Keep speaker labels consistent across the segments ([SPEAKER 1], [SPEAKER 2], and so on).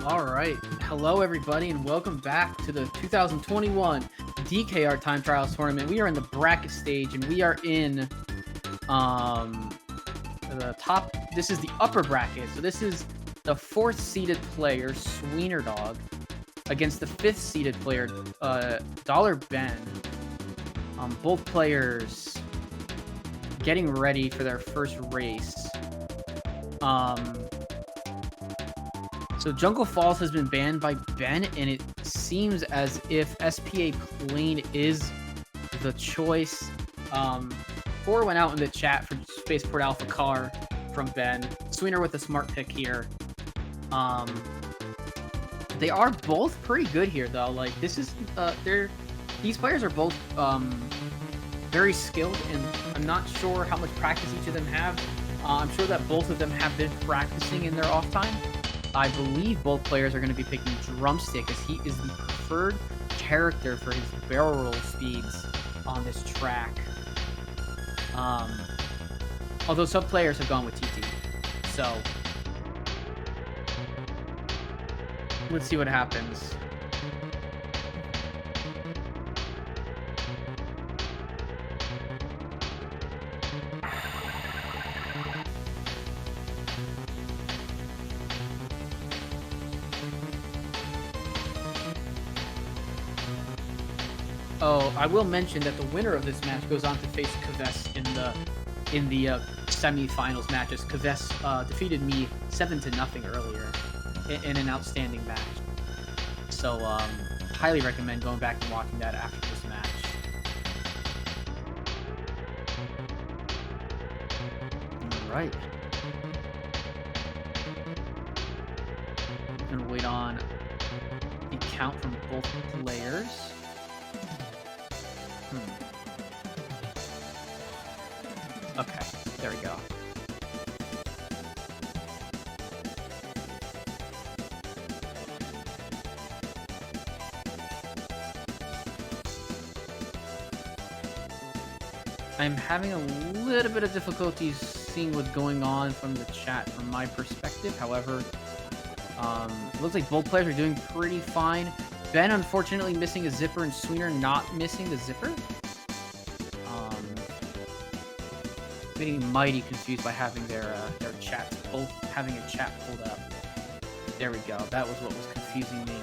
[SPEAKER 1] All right. Hello, everybody, and welcome back to the 2021 DKR Time Trials Tournament. We are in the bracket stage, and we are in um the top. This is the upper bracket. So this is the fourth seeded player, Sweenerdog, against the fifth seeded player, Dalerben. Both players getting ready for their first race. So Jungle Falls has been banned by Ben, and it seems as if SPA Plane is the choice. 4 went out in the chat for Spaceport Alpha Car from Ben. Sweener with a smart pick here. They are both pretty good here, though. Like, this is, these players are both very skilled, and I'm not sure how much practice each of them have. I'm sure that both of them have been practicing in their off time. I believe both players are going to be picking Drumstick, as he is the preferred character for his barrel roll speeds on this track. Although some players have gone with TT. So, let's see what happens. Oh, I will mention that the winner of this match goes on to face Kves in the semifinals matches. Kves defeated me 7-0 earlier in an outstanding match. So highly recommend going back and watching that after this match. All right. I'm gonna wait on the count from both players. Okay, there we go. I'm having a little bit of difficulties seeing what's going on from the chat from my perspective. However, it looks like both players are doing pretty fine. Ben, unfortunately, missing a zipper, and Sweener not missing the zipper. Getting mighty confused by having their chats, both having a chat pulled up. There we go. That was what was confusing me.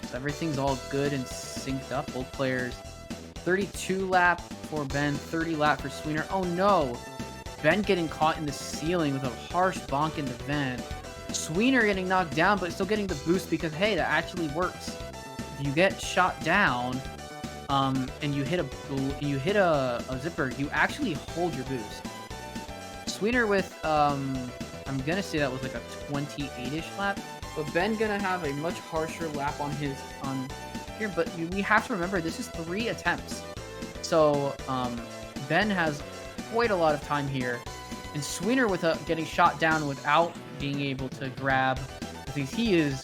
[SPEAKER 1] So everything's all good and synced up. Both players, 32 lap for Ben, 30 lap for Sweener. Oh no! Ben getting caught in the ceiling with a harsh bonk in the vent. Sweener getting knocked down, but still getting the boost because, hey, that actually works. If you get shot down, and you hit a zipper, you actually hold your boost. Sweener with, I'm gonna say that was like a 28-ish lap, but Ben gonna have a much harsher lap on his, here, but we have to remember this is 3 attempts. So, Ben has quite a lot of time here, and Sweener with getting shot down without being able to grab, because he is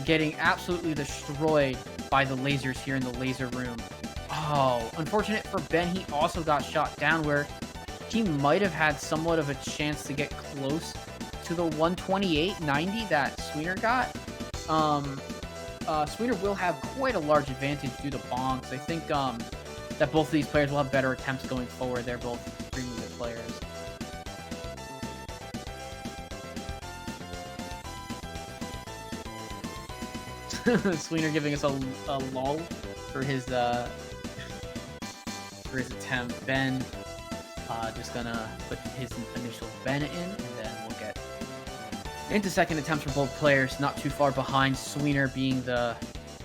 [SPEAKER 1] getting absolutely destroyed by the lasers here in the laser room. Oh, unfortunate for Ben, he also got shot down where he might have had somewhat of a chance to get close to the 128.90 that Sweener got. Sweener will have quite a large advantage due to bonks. I think that both of these players will have better attempts going forward. They're both extremely good players. Sweener giving us a lull for his attempt. Ben just gonna put his initials Ben in, and then we'll get into second attempts for both players. Not too far behind, Sweener being the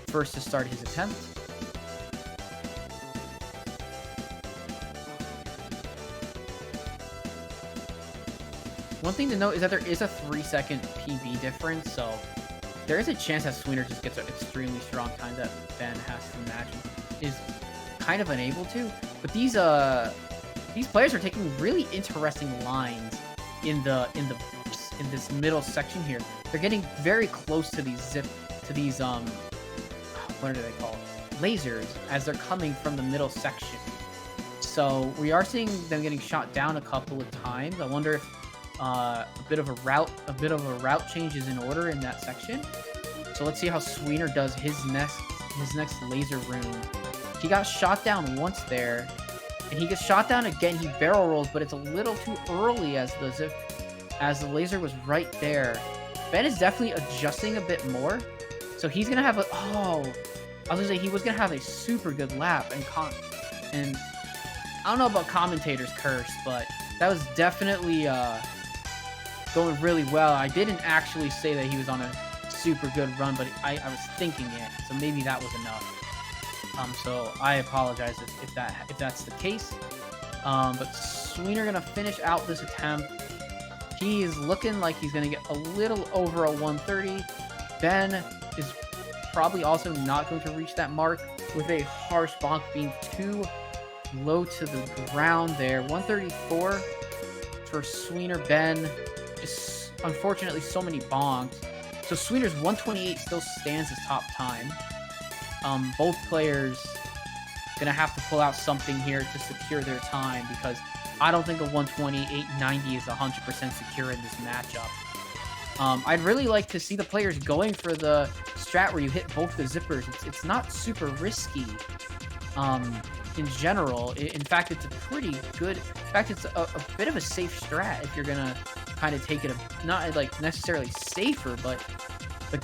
[SPEAKER 1] first to start his attempt. One thing to note is that there is a 3-second PB difference, so there is a chance that Sweener just gets an extremely strong time that Ben has to match and is kind of unable to. But these players are taking really interesting lines in this middle section here. They're getting very close to these what are they called? Lasers, as they're coming from the middle section. So we are seeing them getting shot down a couple of times. I wonder if a bit of a route changes in order in that section. So let's see how Sweener does his next laser rune. He got shot down once there, and he gets shot down again. He barrel rolls, but it's a little too early as the laser was right there. Ben is definitely adjusting a bit more, so he's gonna have I was gonna say he was gonna have a super good lap, and I don't know about commentator's curse, but that was definitely going really well. I didn't actually say that he was on a super good run, but I was thinking it, so maybe that was enough. So I apologize if that's the case. But Sweener gonna finish out this attempt. He is looking like he's gonna get a little over a 130. Ben is probably also not going to reach that mark with a harsh bonk being too low to the ground there. 134 for Sweener. Ben just unfortunately so many bonks. So Sweener's 128 still stands as top time. Both players gonna have to pull out something here to secure their time, because I don't think a 128.90 is 100% secure in this matchup. I'd really like to see the players going for the strat where you hit both the zippers. It's not super risky in general. In fact, it's a pretty good... In fact, it's a bit of a safe strat if you're gonna kind of take it... Not like necessarily safer, but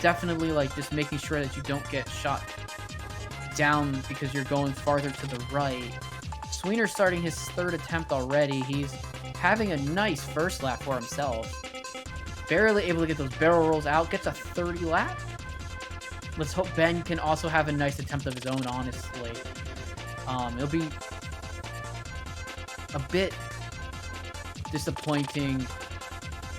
[SPEAKER 1] definitely like just making sure that you don't get shot down because you're going farther to the right. Sweener starting his third attempt already. He's having a nice first lap for himself. Barely able to get those barrel rolls out. Gets a 30 lap. Let's hope Ben can also have a nice attempt of his own, honestly. It'll be a bit disappointing.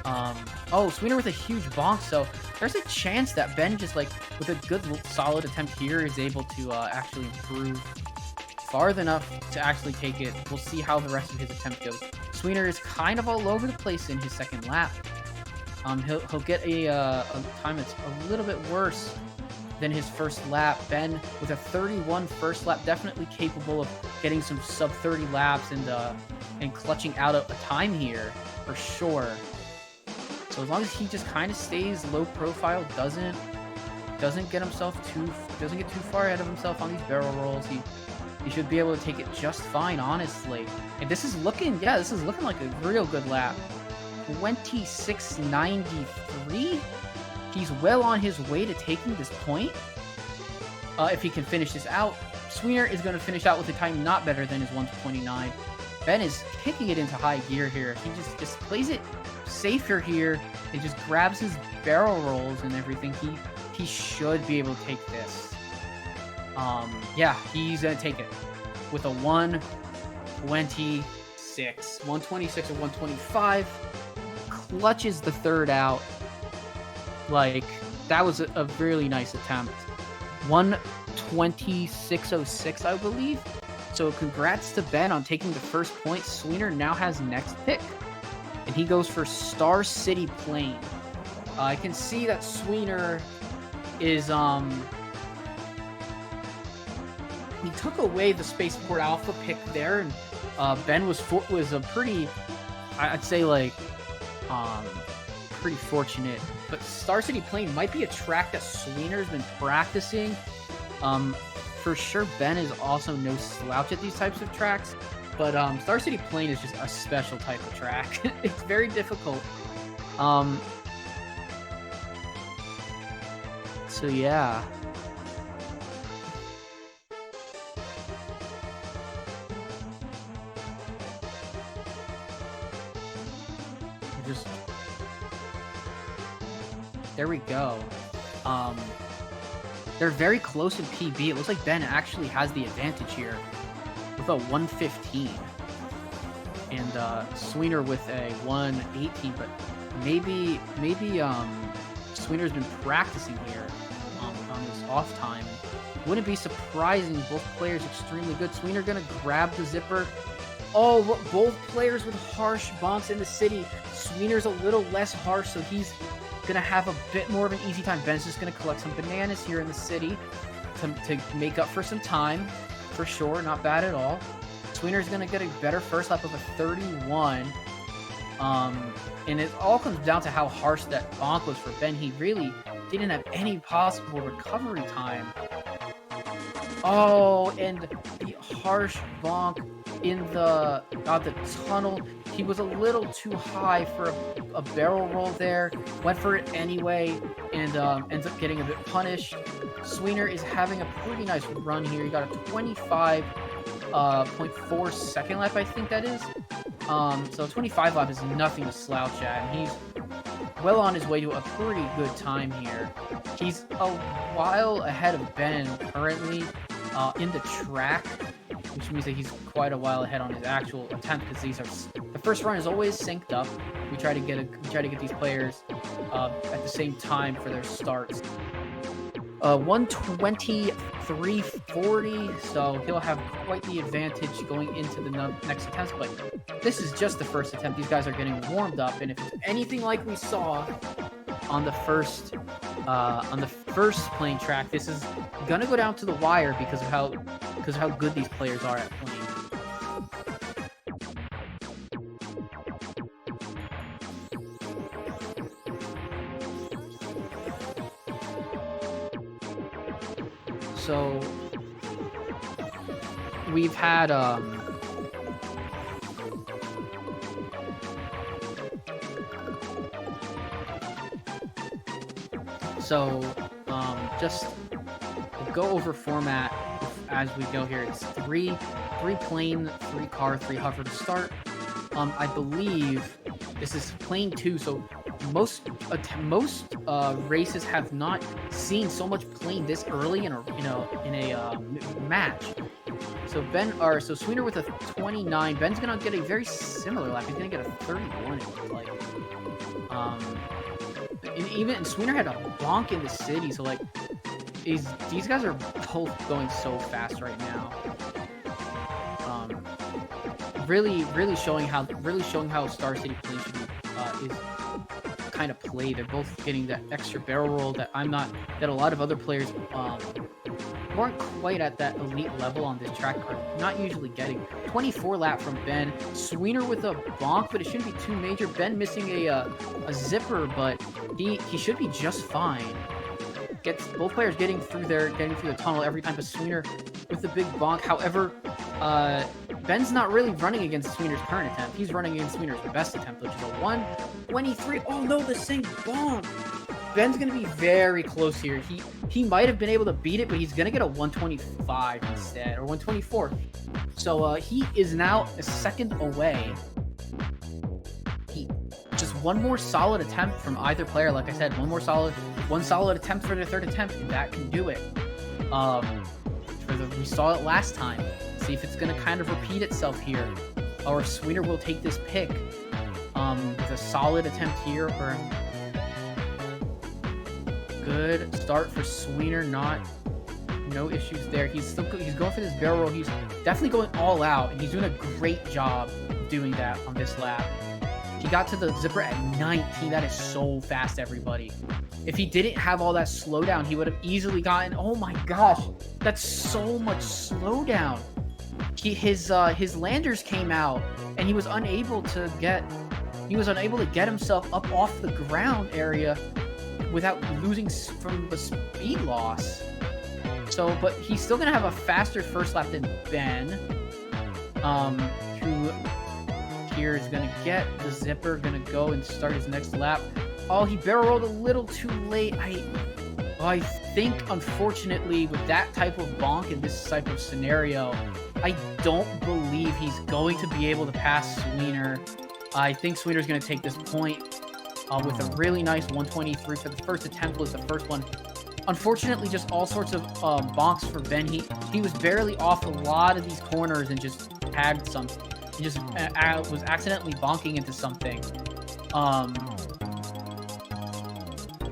[SPEAKER 1] Oh, Sweener with a huge bonk, so there's a chance that Ben just, like, with a good, solid attempt here is able to actually improve far enough to actually take it. We'll see how the rest of his attempt goes. Sweener is kind of all over the place in his second lap. He'll get a time that's a little bit worse than his first lap. Ben with a 31 first lap, definitely capable of getting some sub 30 laps and clutching out a time here for sure. So as long as he just kind of stays low profile, doesn't get too far ahead of himself on these barrel rolls, he should be able to take it just fine, honestly. And this is looking like a real good lap. 26.93. He's well on his way to taking this point. If he can finish this out, Sweener is going to finish out with a time not better than his 129. Ben is kicking it into high gear here. He just plays it safer here and just grabs his barrel rolls and everything. He should be able to take this. Yeah, he's gonna take it with a 126. 126 or 125. Clutches the third out. Like, that was a really nice attempt. 126.06, I believe. So congrats to Ben on taking the first point. Sweener now has next pick, and he goes for Star City Plain. I can see that Sweener is he took away the Spaceport Alpha pick there, and Ben was a pretty, I'd say, like, pretty fortunate. But Star City Plain might be a track that Sweener's been practicing. For sure, Ben is also no slouch at these types of tracks, but Star City Plain is just a special type of track. It's very difficult. So yeah. There we go. They're very close in PB. It looks like Ben actually has the advantage here with a 115. And Sweener with a 118, but maybe Sweener's been practicing here on his off time. Wouldn't be surprising. Both players extremely good. Sweener gonna grab the zipper. Oh, both players with harsh bonks in the city. Sweener's a little less harsh, so he's gonna have a bit more of an easy time. Ben's just gonna collect some bananas here in the city to make up for some time, for sure. Not bad at all. Sweener's gonna get a better first lap of a 31. And it all comes down to how harsh that bonk was for Ben. He really didn't have any possible recovery time. Oh, and the harsh bonk in the tunnel. He was a little too high for a barrel roll there. Went for it anyway, and ends up getting a bit punished. Sweener is having a pretty nice run here. He got a 25.4 second lap, I think that is. So 25 lap is nothing to slouch at, and he's well on his way to a pretty good time here. He's a while ahead of Ben currently in the track, which means that he's quite a while ahead on his actual attempt, because the first run is always synced up. We try to get these players at the same time for their starts. 123.40, so he'll have quite the advantage going into the next attempts, but this is just the first attempt. These guys are getting warmed up, and if it's anything like we saw on the first plane track, this is gonna go down to the wire because of how good these players are at playing. So we've had just go over format as we go here. It's three plane, 3 car, 3 hover to start. I believe this is plane 2, so most races have not seen so much plane this early in a match. So Sweener with a 29. Ben's gonna get a very similar lap. He's gonna get a 31. It looks like. And Sweener had a bonk in the city, so like these guys are both going so fast right now. Really showing how Star City Plane should be is kind of play. They're both getting that extra barrel roll that a lot of other players weren't quite at that elite level on this track, are not usually getting. 24 lap from Ben. Sweener with a bonk, but it shouldn't be too major. Ben missing a zipper, but he should be just fine. Gets both players getting through the tunnel every time, but Sweener with the big bonk. However, Ben's not really running against Sweener's current attempt. He's running against Sweener's best attempt, which is a 123. Oh no, the same bonk. Ben's gonna be very close here. He might have been able to beat it, but he's gonna get a 125 instead, or 124. So he is now a second away. Just one more solid attempt from either player. Like I said, one solid attempt for their third attempt, and that can do it. We saw it last time. See if it's gonna kind of repeat itself here, or Sweener will take this pick with a solid attempt here, or good start for Sweener. No issues there. He's going for this barrel roll. He's definitely going all out, and he's doing a great job doing that on this lap. He got to the zipper at 19. That is so fast, everybody. If he didn't have all that slowdown, he would have easily gotten. Oh my gosh, that's so much slowdown. His landers came out, and he was unable to get himself up off the ground area without losing from the speed loss. So, but he's still gonna have a faster first lap than Ben, who here is gonna get the zipper, gonna go and start his next lap. Oh, he barrel rolled a little too late. I think, unfortunately, with that type of bonk in this type of scenario, I don't believe he's going to be able to pass Sweener. I think Sweener's going to take this point with a really nice 123 for the first attempt. Was the first one. Unfortunately, just all sorts of bonks for Ben. He was barely off a lot of these corners and just tagged some. He just was accidentally bonking into something.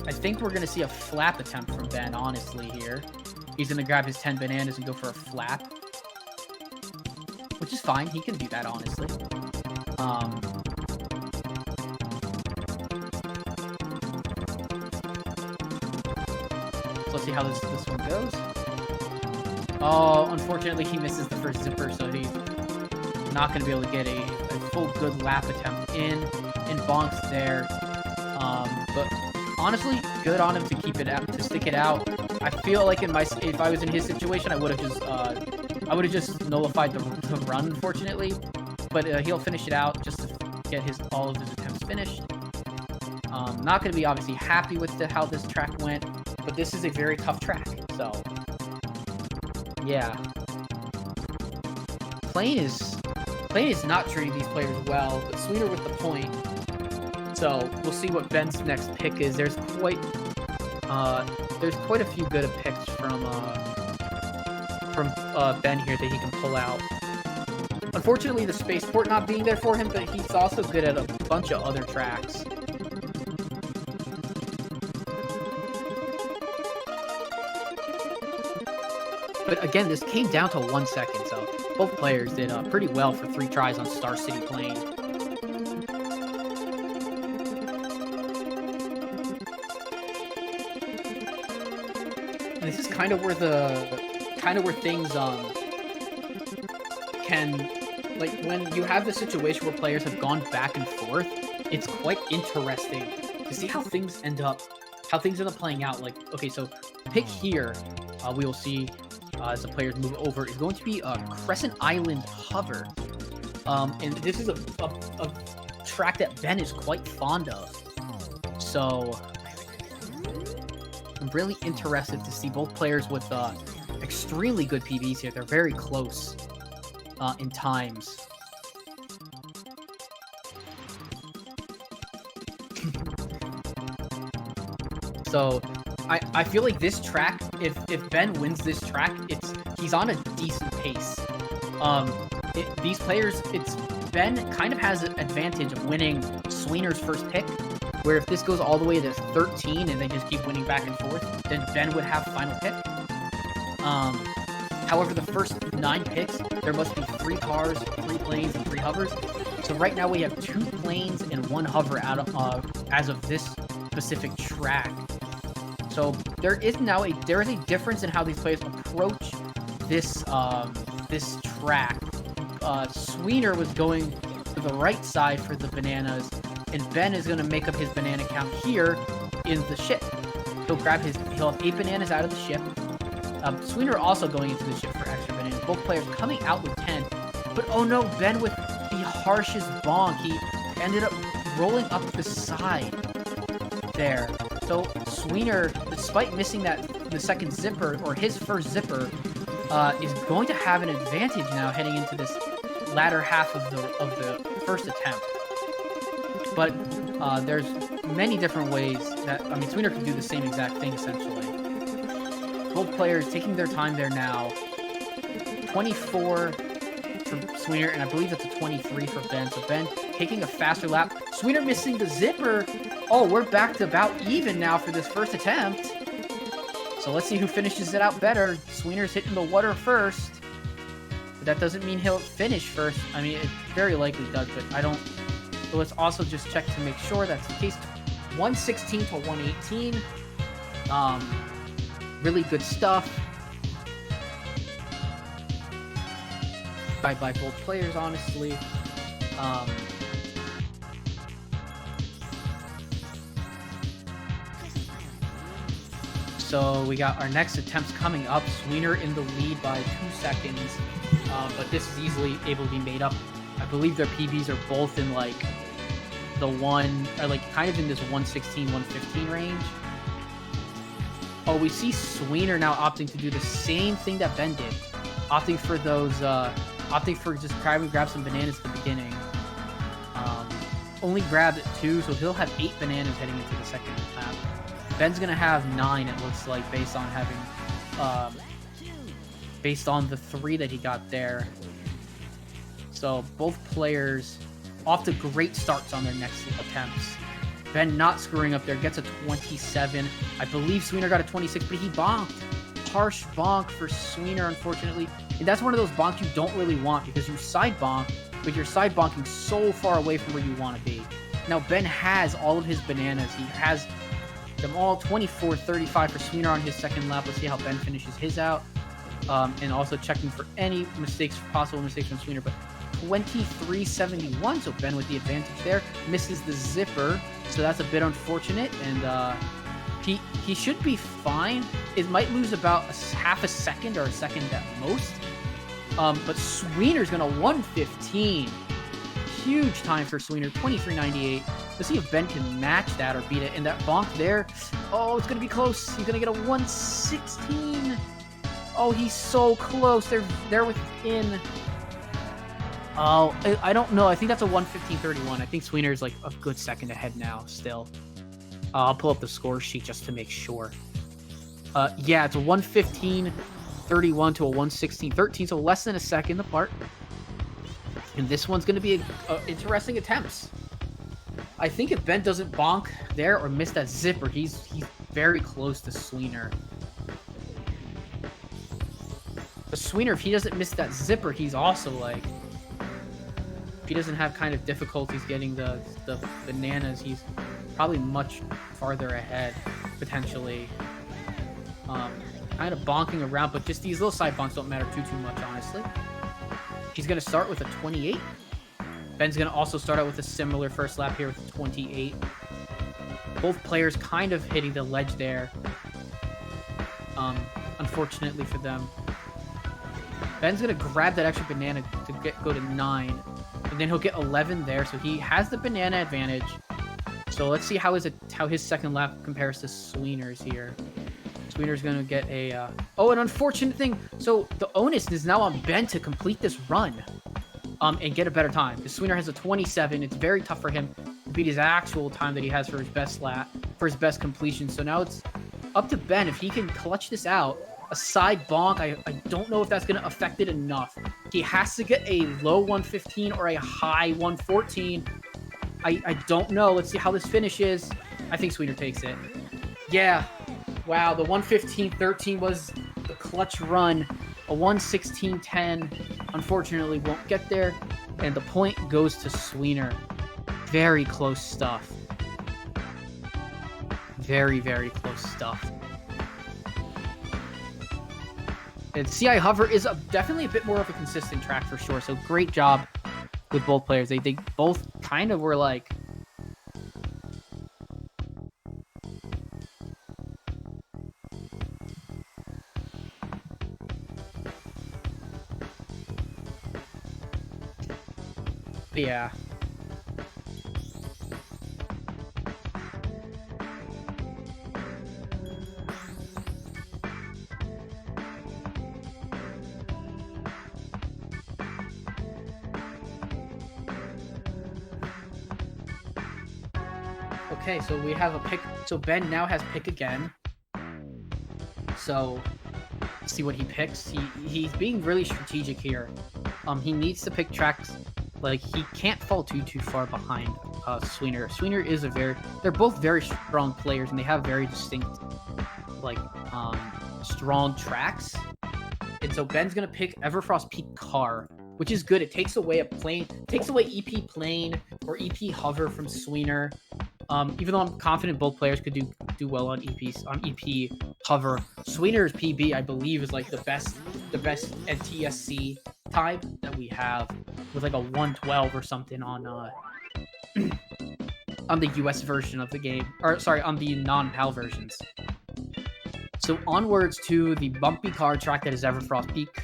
[SPEAKER 1] I think we're going to see a flap attempt from Ben, honestly, here. He's going to grab his 10 bananas and go for a flap. Which is fine. He can do that, honestly. So let's see how this one goes. Oh, unfortunately, he misses the first zipper, so he's not going to be able to get a full good lap attempt in. and bonks there. But honestly, good on him to keep it out, to stick it out. I feel like if I was in his situation, I would have just nullified the run, unfortunately. But he'll finish it out just to get all of his attempts finished. Not going to be obviously happy with how this track went, but this is a very tough track. So yeah, Plane is not treating these players well, but Sweener with the point. So we'll see what Ben's next pick is. There's quite a few good picks from Ben here that he can pull out. Unfortunately, the spaceport not being there for him, but he's also good at a bunch of other tracks. But again, this came down to 1 second, so both players did pretty well for 3 tries on Star City Plane. And this is kind of where things can, like, when you have the situation where players have gone back and forth, it's quite interesting to see how things end up playing out. Like, okay, so pick here, we will see as the players move over, is going to be a Crescent Island hover. And this is a track that Ben is quite fond of. So I'm really interested to see both players with extremely good PBs here. They're very close in times. So I feel like this track, if Ben wins this track, he's on a decent pace. These players, Ben kind of has an advantage of winning Sweener's first pick, where if this goes all the way to 13 and they just keep winning back and forth, then Ben would have final pick. However, the first 9 picks, there must be 3 cars, 3 planes, and 3 hovers. So right now we have 2 planes and 1 hover as of this specific track. So there is a difference in how these players approach this track. Sweener was going to the right side for the bananas, and Ben is going to make up his banana count here in the ship. He'll have 8 bananas out of the ship. Sweener also going into the ship for extra bananas. Both players coming out with 10. But oh no, Ben with the harshest bonk. He ended up rolling up the side there. So Sweener, despite missing the second zipper, or his first zipper, is going to have an advantage now heading into this latter half of the first attempt. But there's many different ways that, Sweener can do the same exact thing, essentially. Both players taking their time there now. 24 for Sweener, and I believe that's a 23 for Ben. So Ben taking a faster lap. Sweener missing the zipper. Oh, we're back to about even now for this first attempt. So let's see who finishes it out better. Sweener's hitting the water first. But that doesn't mean he'll finish first. It very likely does, but I don't. So let's also just check to make sure that's the case. 116 to 118. Really good stuff by both players, honestly. So we got our next attempts coming up. Sweener in the lead by 2 seconds, but this is easily able to be made up. I believe their PBs are both in kind of in this 116, 115 range. Oh, we see Sweener now opting to do the same thing that Ben did, opting for just grab some bananas at the beginning. Only grabbed 2, so he'll have 8 bananas heading into the second attempt. Ben's gonna have 9, it looks like, based on the 3 that he got there. So both players off to great starts on their next attempts. Ben not screwing up there, gets a 27. I believe Sweener got a 26, but he bonked. Harsh bonk for Sweener, unfortunately. And that's one of those bonks you don't really want, because you side bonk, but you're side bonking so far away from where you want to be. Now Ben has all of his bananas. He has them all. 24, 35 for Sweener on his second lap. Let's see how Ben finishes his out. And also checking for any possible mistakes from Sweener. But 2371. So Ben with the advantage there. Misses the zipper. So that's a bit unfortunate. And he should be fine. It might lose about half a second or a second at most. But Sweener's going to 115. Huge time for Sweener, 23.98. Let's see if Ben can match that or beat it. And that bonk there, oh, it's going to be close. He's going to get a 116. Oh, he's so close. They're within. Oh, I don't know. I think that's a 115.31. I think Sweener's like a good second ahead now still. I'll pull up the score sheet just to make sure. Yeah, it's a 115.31 to a 116.13, so less than a second apart. And this one's going to be interesting attempts. I think if Ben doesn't bonk there or miss that zipper, he's very close to Sweener. But Sweener, if he doesn't miss that zipper, he's also like... If he doesn't have kind of difficulties getting the bananas, he's probably much farther ahead, potentially. Kind of bonking around, but just these little side bonks don't matter too much, honestly. He's going to start with a 28. Ben's going to also start out with a similar first lap here with a 28. Both players kind of hitting the ledge there. Unfortunately for them. Ben's going to grab that extra banana to go to 9. And then he'll get 11 there, so he has the banana advantage. So let's see how his second lap compares to Sweener's here. Sweener's going to get a... Oh, an unfortunate thing. So the onus is now on Ben to complete this run and get a better time. Because Sweener has a 27. It's very tough for him to beat his actual time that he has for his best lap, for his best completion. So now it's up to Ben. If he can clutch this out, a side bonk, I don't know if that's going to affect it enough. He has to get a low 115 or a high 114. I don't know. Let's see how this finishes. I think Sweener takes it. Yeah. Wow, the 115.13 was the clutch run. A 116.10, unfortunately, won't get there. And the point goes to Sweener. Very close stuff. Very, very close stuff. And CI Hover is definitely a bit more of a consistent track for sure. So great job with both players. They both kind of were like... Yeah. Okay, so we have a pick. So Ben now has pick again. So let's see what he picks. He's being really strategic here. He needs to pick tracks. Like, he can't fall too far behind Sweener. Sweener is they're both very strong players, and they have very distinct, like, strong tracks. And so Ben's gonna pick Everfrost Peak Car, which is good. It takes away EP Plane or EP Hover from Sweener. Even though I'm confident both players could do well on EP Hover. Sweener's PB, I believe, is like the best NTSC type that we have, with like a 112 or something on the US version of the game, or sorry, on the non-PAL versions. So onwards to the bumpy car track that is Everfrost Peak.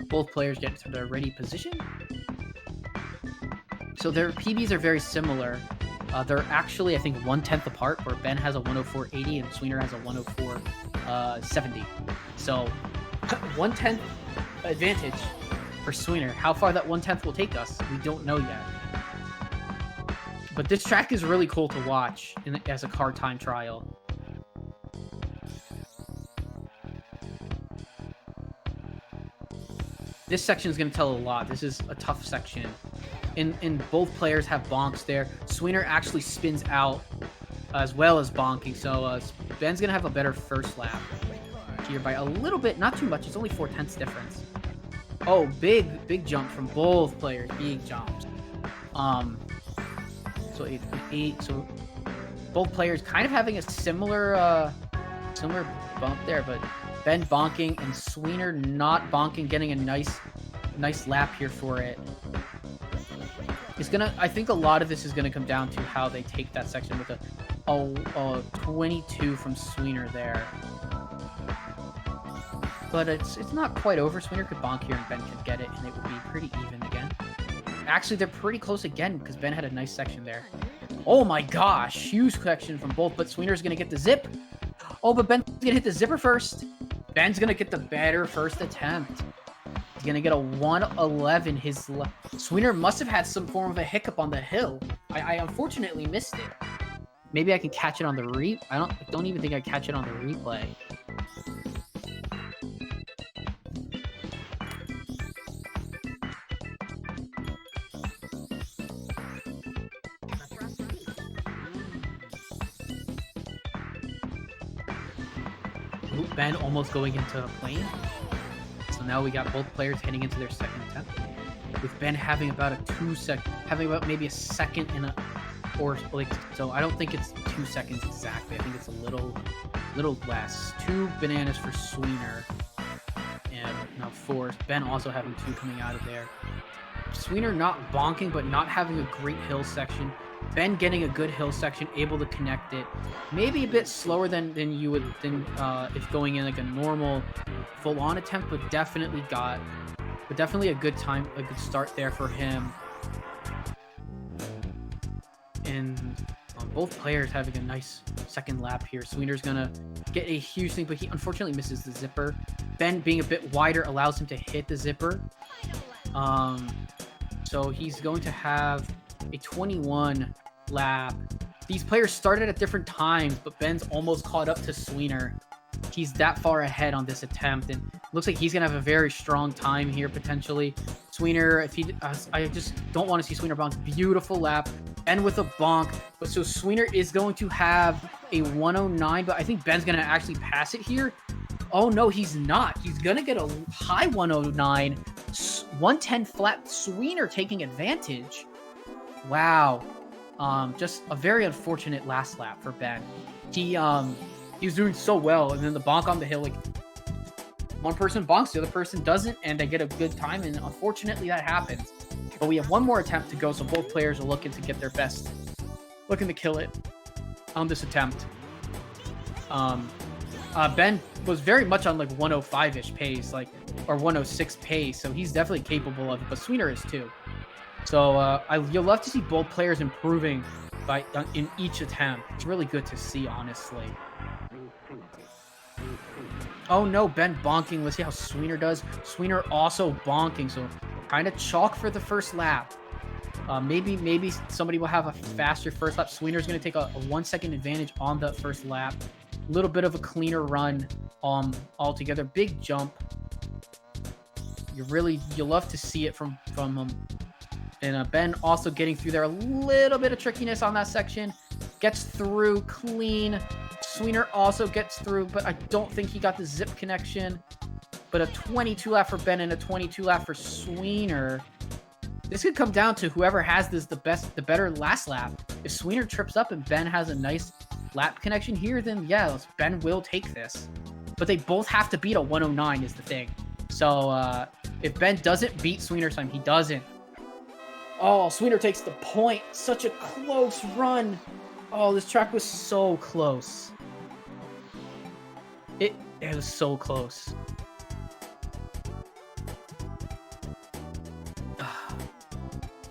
[SPEAKER 1] Both players get to their ready position. So their PBs are very similar. They're actually, I think, 1/10 apart, where Ben has a 104.80 and Sweener has a 104.70. So 1/10 advantage for Sweener. How far that 1/10 will take us, we don't know yet. But this track is really cool to watch as a car time trial. This section is going to tell a lot. This is a tough section. And both players have bonks there. Sweener actually spins out as well as bonking. So Ben's going to have a better first lap here by a little bit. Not too much. It's only 4/10 difference. Oh, big jump from both players. Big jumps. So 8. So both players kind of having a similar similar bump there, but Ben bonking and Sweener not bonking, getting a nice lap here for it. I think a lot of this is gonna come down to how they take that section with a 22 from Sweener there. But it's not quite over. Sweener could bonk here and Ben could get it, and it would be pretty even again. Actually, they're pretty close again because Ben had a nice section there. Oh my gosh, huge section from both, but Sweener's gonna get the zip. Oh, but Ben's gonna hit the zipper first. Ben's gonna get the better first attempt. He's gonna get a 111. Sweener must have had some form of a hiccup on the hill. I unfortunately missed it. Maybe I can catch it on the I don't even think I catch it on the replay. Ooh, Ben almost going into a plane. So now we got both players heading into their second attempt. With Ben having about having about maybe a second and so I don't think it's 2 seconds exactly. I think it's a little less. 2 bananas for Sweener. And now 4. Ben also having 2 coming out of there. Sweener not bonking, but not having a great hill section. Ben getting a good hill section, able to connect it. Maybe a bit slower than if going in like a normal full-on attempt, but definitely a good time, a good start there for him. And both players having a nice second lap here. Sweener's gonna get a huge thing, but he unfortunately misses the zipper. Ben being a bit wider allows him to hit the zipper. So he's going to have a 21 lap. These players started at different times, but Ben's almost caught up to Sweener. He's that far ahead on this attempt, and looks like he's gonna have a very strong time here potentially. Sweener, I just don't want to see Sweener bonk. Beautiful lap, Ben with a bonk. But so Sweener is going to have a 109, but I think Ben's gonna actually pass it here. Oh no, he's not. He's gonna get a high 109, 110 flat. Sweener taking advantage. Wow. Just a very unfortunate last lap for Ben. He was doing so well, and then the bonk on the hill, like one person bonks, the other person doesn't, and they get a good time, and unfortunately that happens. But we have one more attempt to go, so both players are looking to get their best, looking to kill it on this attempt. Ben was very much on like 105-ish pace, or 106 pace, so he's definitely capable of it, but Sweener is too. So you'll love to see both players improving in each attempt. It's really good to see, honestly. Oh no, Ben bonking. Let's see how Sweener does. Sweener also bonking, so kind of chalk for the first lap. Maybe somebody will have a faster first lap. Sweener's going to take a 1 second advantage on the first lap. A little bit of a cleaner run altogether. Big jump. You love to see it from him. And Ben also getting through there. A little bit of trickiness on that section. Gets through clean. Sweener also gets through, but I don't think he got the zip connection. But a 22 lap for Ben and a 22 lap for Sweener. This could come down to whoever has the better last lap. If Sweener trips up and Ben has a nice lap connection here, then yeah, Ben will take this. But they both have to beat a 109 is the thing. So if Ben doesn't beat Sweener's time, he doesn't. Oh, Sweener takes the point. Such a close run. Oh, this track was so close. It was so close.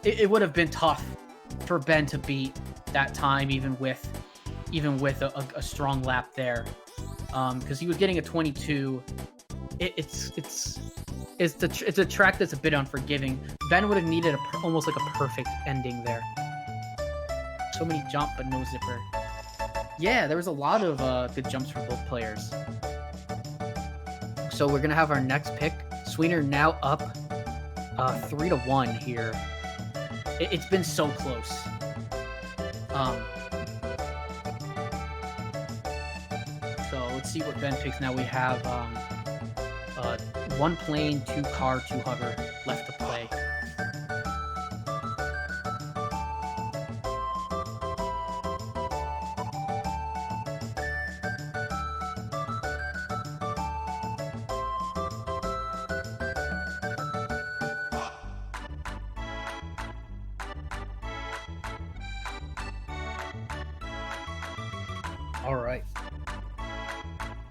[SPEAKER 1] It would have been tough for Ben to beat that time, even with a strong lap there, because he was getting a 22. It's a track that's a bit unforgiving. Ben would have needed almost like a perfect ending there. So many jump, but no zipper. Yeah, there was a lot of good jumps for both players. So we're gonna have our next pick. Sweener now up 3-1 here. It's been so close. So let's see what Ben picks now. We have 1 plane, 2 car, 2 hover left to play. All right.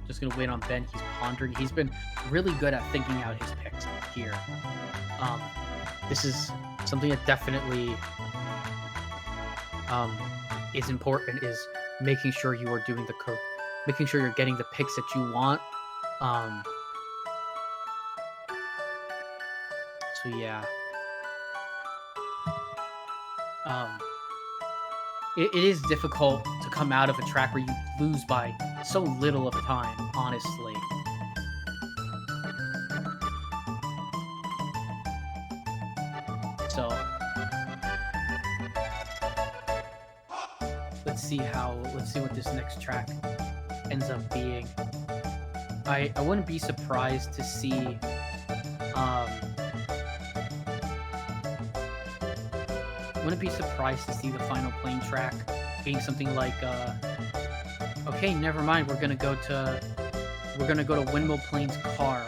[SPEAKER 1] Just gonna wait on Ben. He's pondering. He's been really good at thinking out his picks here. This is something that definitely is important. Is making sure you are doing making sure you're getting the picks that you want. So yeah. It is difficult to come out of a track where you lose by so little of time, honestly. So let's see what this next track ends up being. I wouldn't be surprised to see the final plane track being something like okay, never mind, we're gonna go to Windmill Plains Car.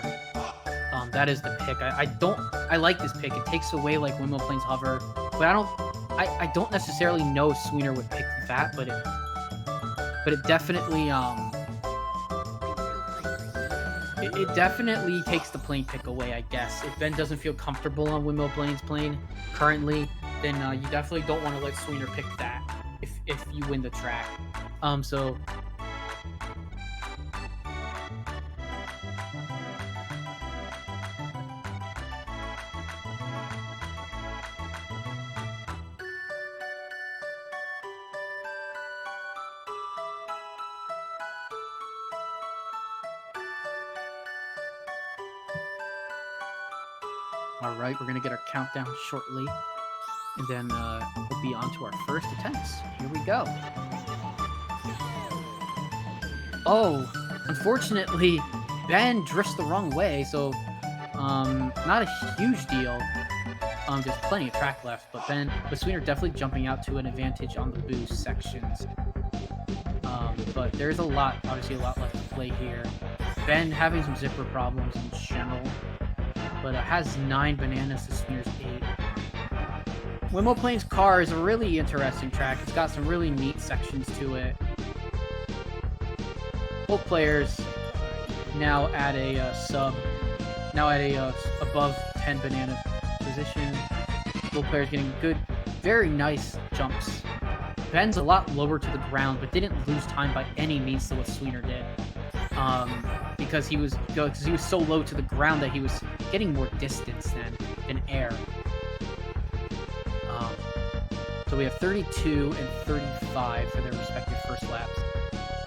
[SPEAKER 1] That is the pick. I like this pick. It takes away like Windmill Plains Hover, but I don't necessarily know if Sweener would pick that, but it definitely it definitely takes the plane pick away, I guess. If Ben doesn't feel comfortable on Windmill Plains plane currently, then you definitely don't want to let Sweener pick that if you win the track. So all right, we're gonna get our countdown shortly. And then we'll be on to our first attempts. Here we go. Oh, unfortunately, Ben drifts the wrong way, so not a huge deal. There's plenty of track left, but Sweener definitely jumping out to an advantage on the boost sections. But there's obviously a lot left to play here. Ben having some zipper problems in general, but has 9 bananas to Sweener's 8. Windmill Plains Car is a really interesting track. It's got some really neat sections to it. Both players now at a above 10 banana position. Both players getting good, very nice jumps. Ben's a lot lower to the ground, but didn't lose time by any means to what Sweener did. Because he was so low to the ground that he was getting more distance than air. So we have 32 and 35 for their respective first laps.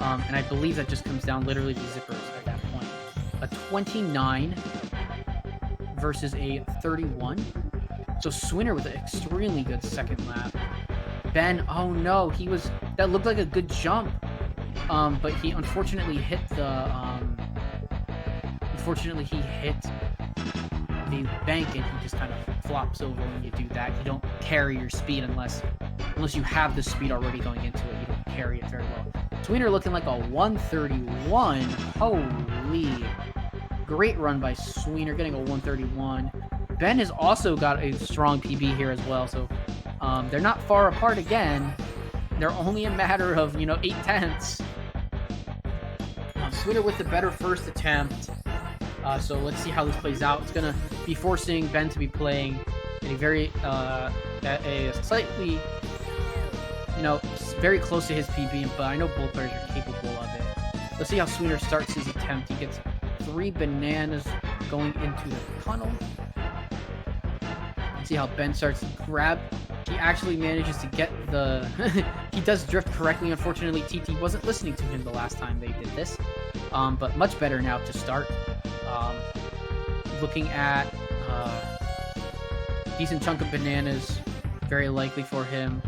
[SPEAKER 1] And I believe that just comes down literally to zippers at that point. A 29 versus a 31. So Sweener with an extremely good second lap. Ben, oh no, that looked like a good jump. But he unfortunately hit the bank, and he just kind of flops over when you do that. You don't carry your speed unless you have the speed already going into it. You don't carry it very well. Sweener looking like a 131. Holy. Great run by Sweener, getting a 131. Ben has also got a strong PB here as well, so they're not far apart again. They're only a matter of, 8 tenths. Sweener with the better first attempt. So let's see how this plays out. It's going to be forcing Ben to be playing at a slightly, very close to his PB, but I know both players are capable of it. Let's see how Sweener starts his attempt. He gets 3 bananas going into the tunnel. Let's see how Ben starts to grab. He actually manages to get he does drift correctly. Unfortunately, TT wasn't listening to him the last time they did this. But much better now to start. Looking at decent chunk of bananas, very likely for him.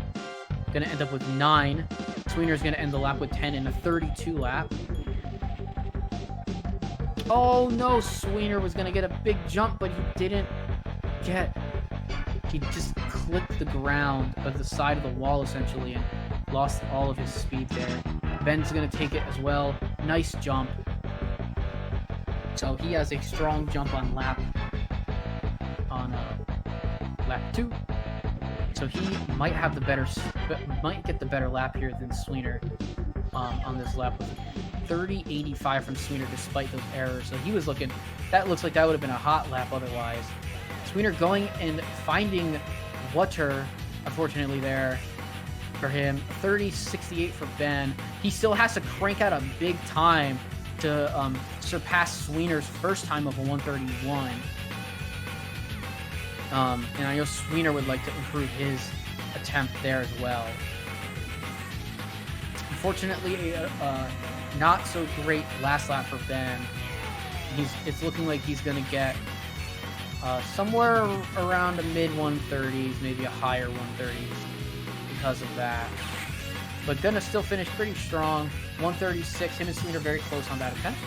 [SPEAKER 1] Gonna end up with 9. Sweener's gonna end the lap with 10 in a 32 lap. Oh no, Sweener was gonna get a big jump, but he didn't get. He just clipped the ground of the side of the wall essentially and lost all of his speed there. Ben's gonna take it as well. Nice jump. So he has a strong jump on lap 2. So he might get the better lap here than Sweener. on this lap with 30.85 from Sweener despite those errors. So he was looking, that looks like that would have been a hot lap otherwise. Sweener going and finding Water, unfortunately there for him. 30.68 for Ben. He still has to crank out a big time to surpass Sweener's first time of a 131. And I know Sweener would like to improve his attempt there as well. Unfortunately, not so great last lap for Ben. It's looking like he's going to get somewhere around the mid 130s, maybe a higher 130s because of that. But gonna still finish pretty strong. 136. Him and Sweener very close on that attempt.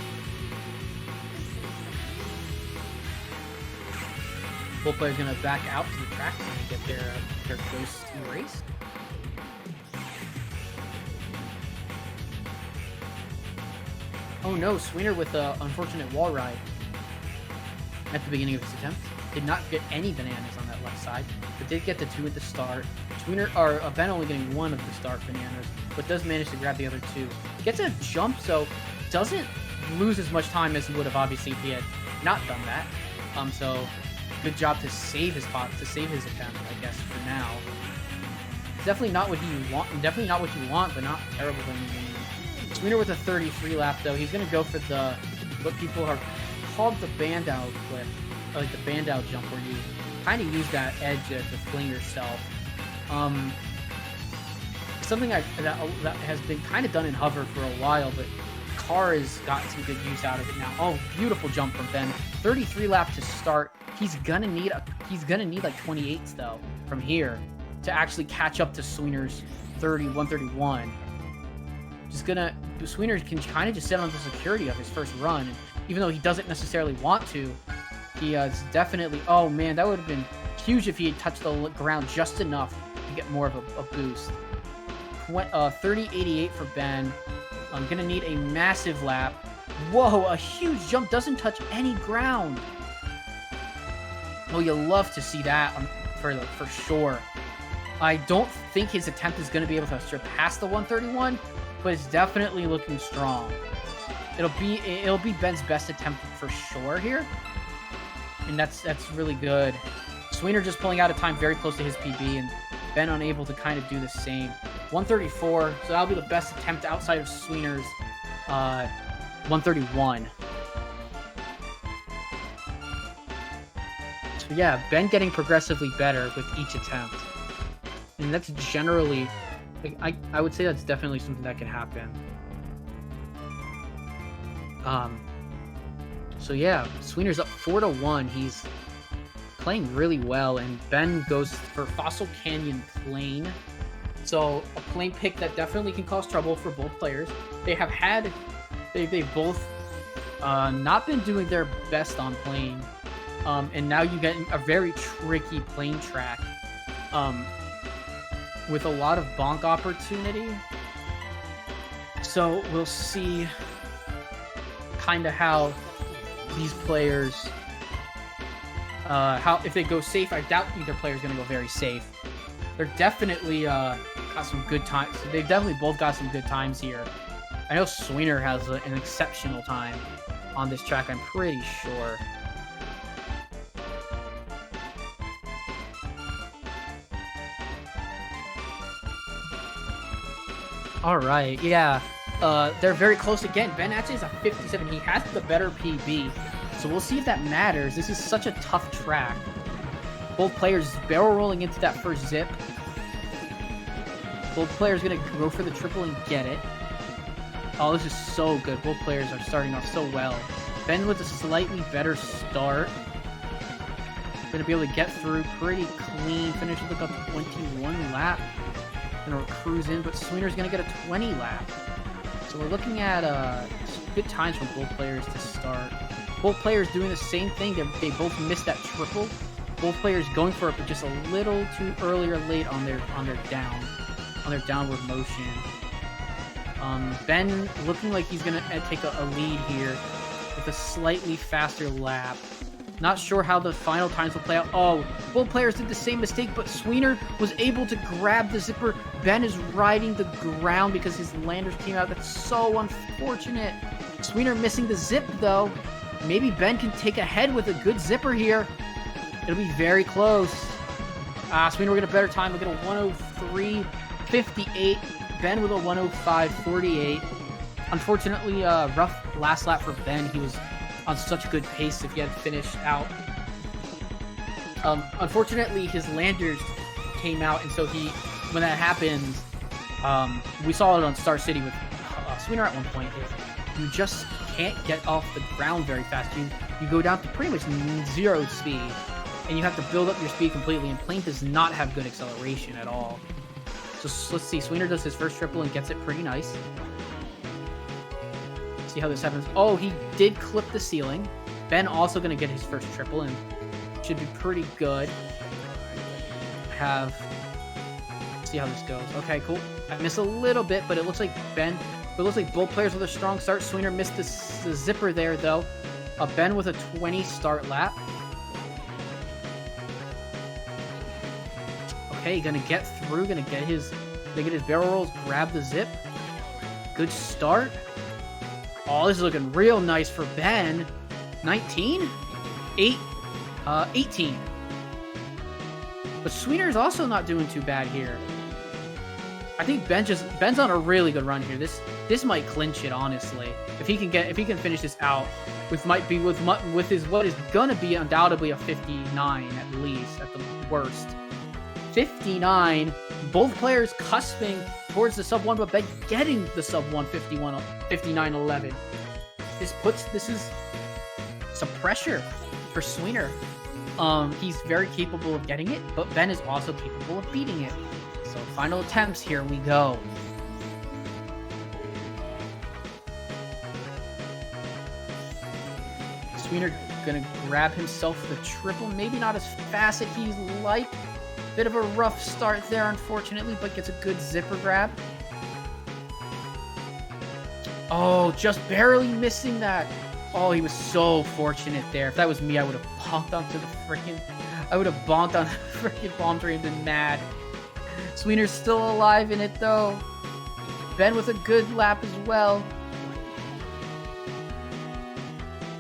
[SPEAKER 1] Both players gonna back out to the track and get their ghost erased. Oh no, Sweener with an unfortunate wall ride at the beginning of his attempt. Did not get any bananas on that left side, but did get the 2 at the start. Ben only getting 1 of the start bananas, but does manage to grab the other 2. Gets a jump, so doesn't lose as much time as he would have obviously if he had not done that. So good job to save his attempt, I guess, for now. Definitely not what you want, but not terrible by any means. Sweener with a 33 lap though. He's gonna go for what people are called the bandow clip, like the bandow jump, where you kind of use that edge to fling yourself. Something that has been kind of done in hover for a while, but Car has gotten some good use out of it now. Oh, beautiful jump from Ben. 33 lap to start. He's gonna need like 28s though from here to actually catch up to Sweener's 131. Sweener can kind of just sit on the security of his first run, and even though he doesn't necessarily want to, he is definitely. Oh man, that would have been huge if he had touched the ground just enough to get more of a boost. 30.88 for Ben. I'm gonna need a massive lap. Whoa, a huge jump, doesn't touch any ground. Oh, you'll love to see that for sure. I don't think his attempt is gonna be able to surpass the 131, but it's definitely looking strong. It'll be Ben's best attempt for sure here, and that's really good. Sweener just pulling out a time very close to his PB, and Ben unable to kind of do the same. 134, so that'll be the best attempt outside of Sweener's 131. So yeah, Ben getting progressively better with each attempt, and that's generally, I would say that's definitely something that can happen. So yeah, Sweener's up 4-1. He's playing really well, and Ben goes for Fossil Canyon Plain. So a plane pick that definitely can cause trouble for both players. They've both not been doing their best on plane, and now you get a very tricky plane track with a lot of bonk opportunity. So we'll see kind of how these players, if they go safe. I doubt either player is going to go very safe. They're definitely got some good times. So they've definitely both got some good times here. I know Sweener has an exceptional time on this track, I'm pretty sure. All right, yeah. They're very close again. Ben actually has a 57. He has the better PB. So we'll see if that matters. This is such a tough track. Both players barrel rolling into that first zip. Both players going to go for the triple and get it. Oh, this is so good. Both players are starting off so well. Ben with a slightly better start. Going to be able to get through pretty clean. Finish with like a 21 lap. Going to cruise in, but Sweener's going to get a 20 lap. So we're looking at good times from both players to start. Both players doing the same thing. They both missed that triple. Both players going for it, but just a little too early or late on their downward motion. Ben looking like he's gonna take a lead here with a slightly faster lap. Not sure how the final times will play out. Oh, both players did the same mistake, but Sweener was able to grab the zipper. Ben is riding the ground because his landers came out. That's so unfortunate. Sweener missing the zip, though. Maybe Ben can take ahead with a good zipper here. It'll be very close. Sweener will get a better time. We'll get a 103.58. Ben with a 105.48. Unfortunately, rough last lap for Ben. He was on such a good pace if he had finished out. Unfortunately, his landers came out, and so when that happens, we saw it on Star City with Sweener at one point. You just can't get off the ground very fast. You go down to pretty much 0 speed, and you have to build up your speed completely, and Plane does not have good acceleration at all. So let's see, Sweener does his first triple and gets it pretty nice. See how this happens. Oh, he did clip the ceiling. Ben also going to get his first triple and should be pretty good. Let's see how this goes. Okay, cool. I missed a little bit, but it looks like both players with a strong start. Sweener missed the zipper there, though. Ben with a 20 start lap. Okay, gonna get through, gonna get his barrel rolls, grab the zip. Good start. Oh, this is looking real nice for Ben. 19? 18. But Sweener's also not doing too bad here. I think Ben's on a really good run here. This might clinch it, honestly. If he can finish this out with what is gonna be undoubtedly a 59 at least, at the worst. 59. Both players cusping towards the sub 1, but Ben getting the sub 1 59.11. This is some pressure for Sweener. He's very capable of getting it, but Ben is also capable of beating it. So final attempts, here we go. Sweener gonna grab himself the triple, maybe not as fast as he'd like. Bit of a rough start there, unfortunately, but gets a good zipper grab. Oh, just barely missing that. Oh, he was so fortunate there. If that was me, I would have bonked on the freaking bomb tree and been mad. Sweener's still alive in it, though. Ben with a good lap as well.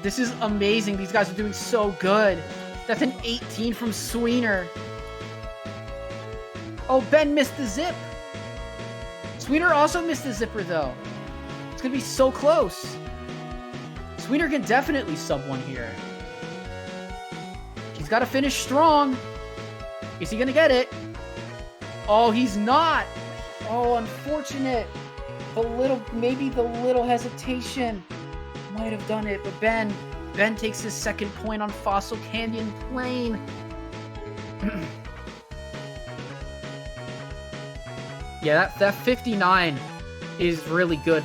[SPEAKER 1] This is amazing. These guys are doing so good. That's an 18 from Sweener. Oh, Ben missed the zip. Sweener also missed the zipper, though. It's going to be so close. Sweener can definitely sub 1 here. He's got to finish strong. Is he going to get it? Oh, he's not. Oh, unfortunate. Maybe the little hesitation might have done it, but Ben takes his second point on Fossil Canyon Plain. Yeah, that 59 is really good.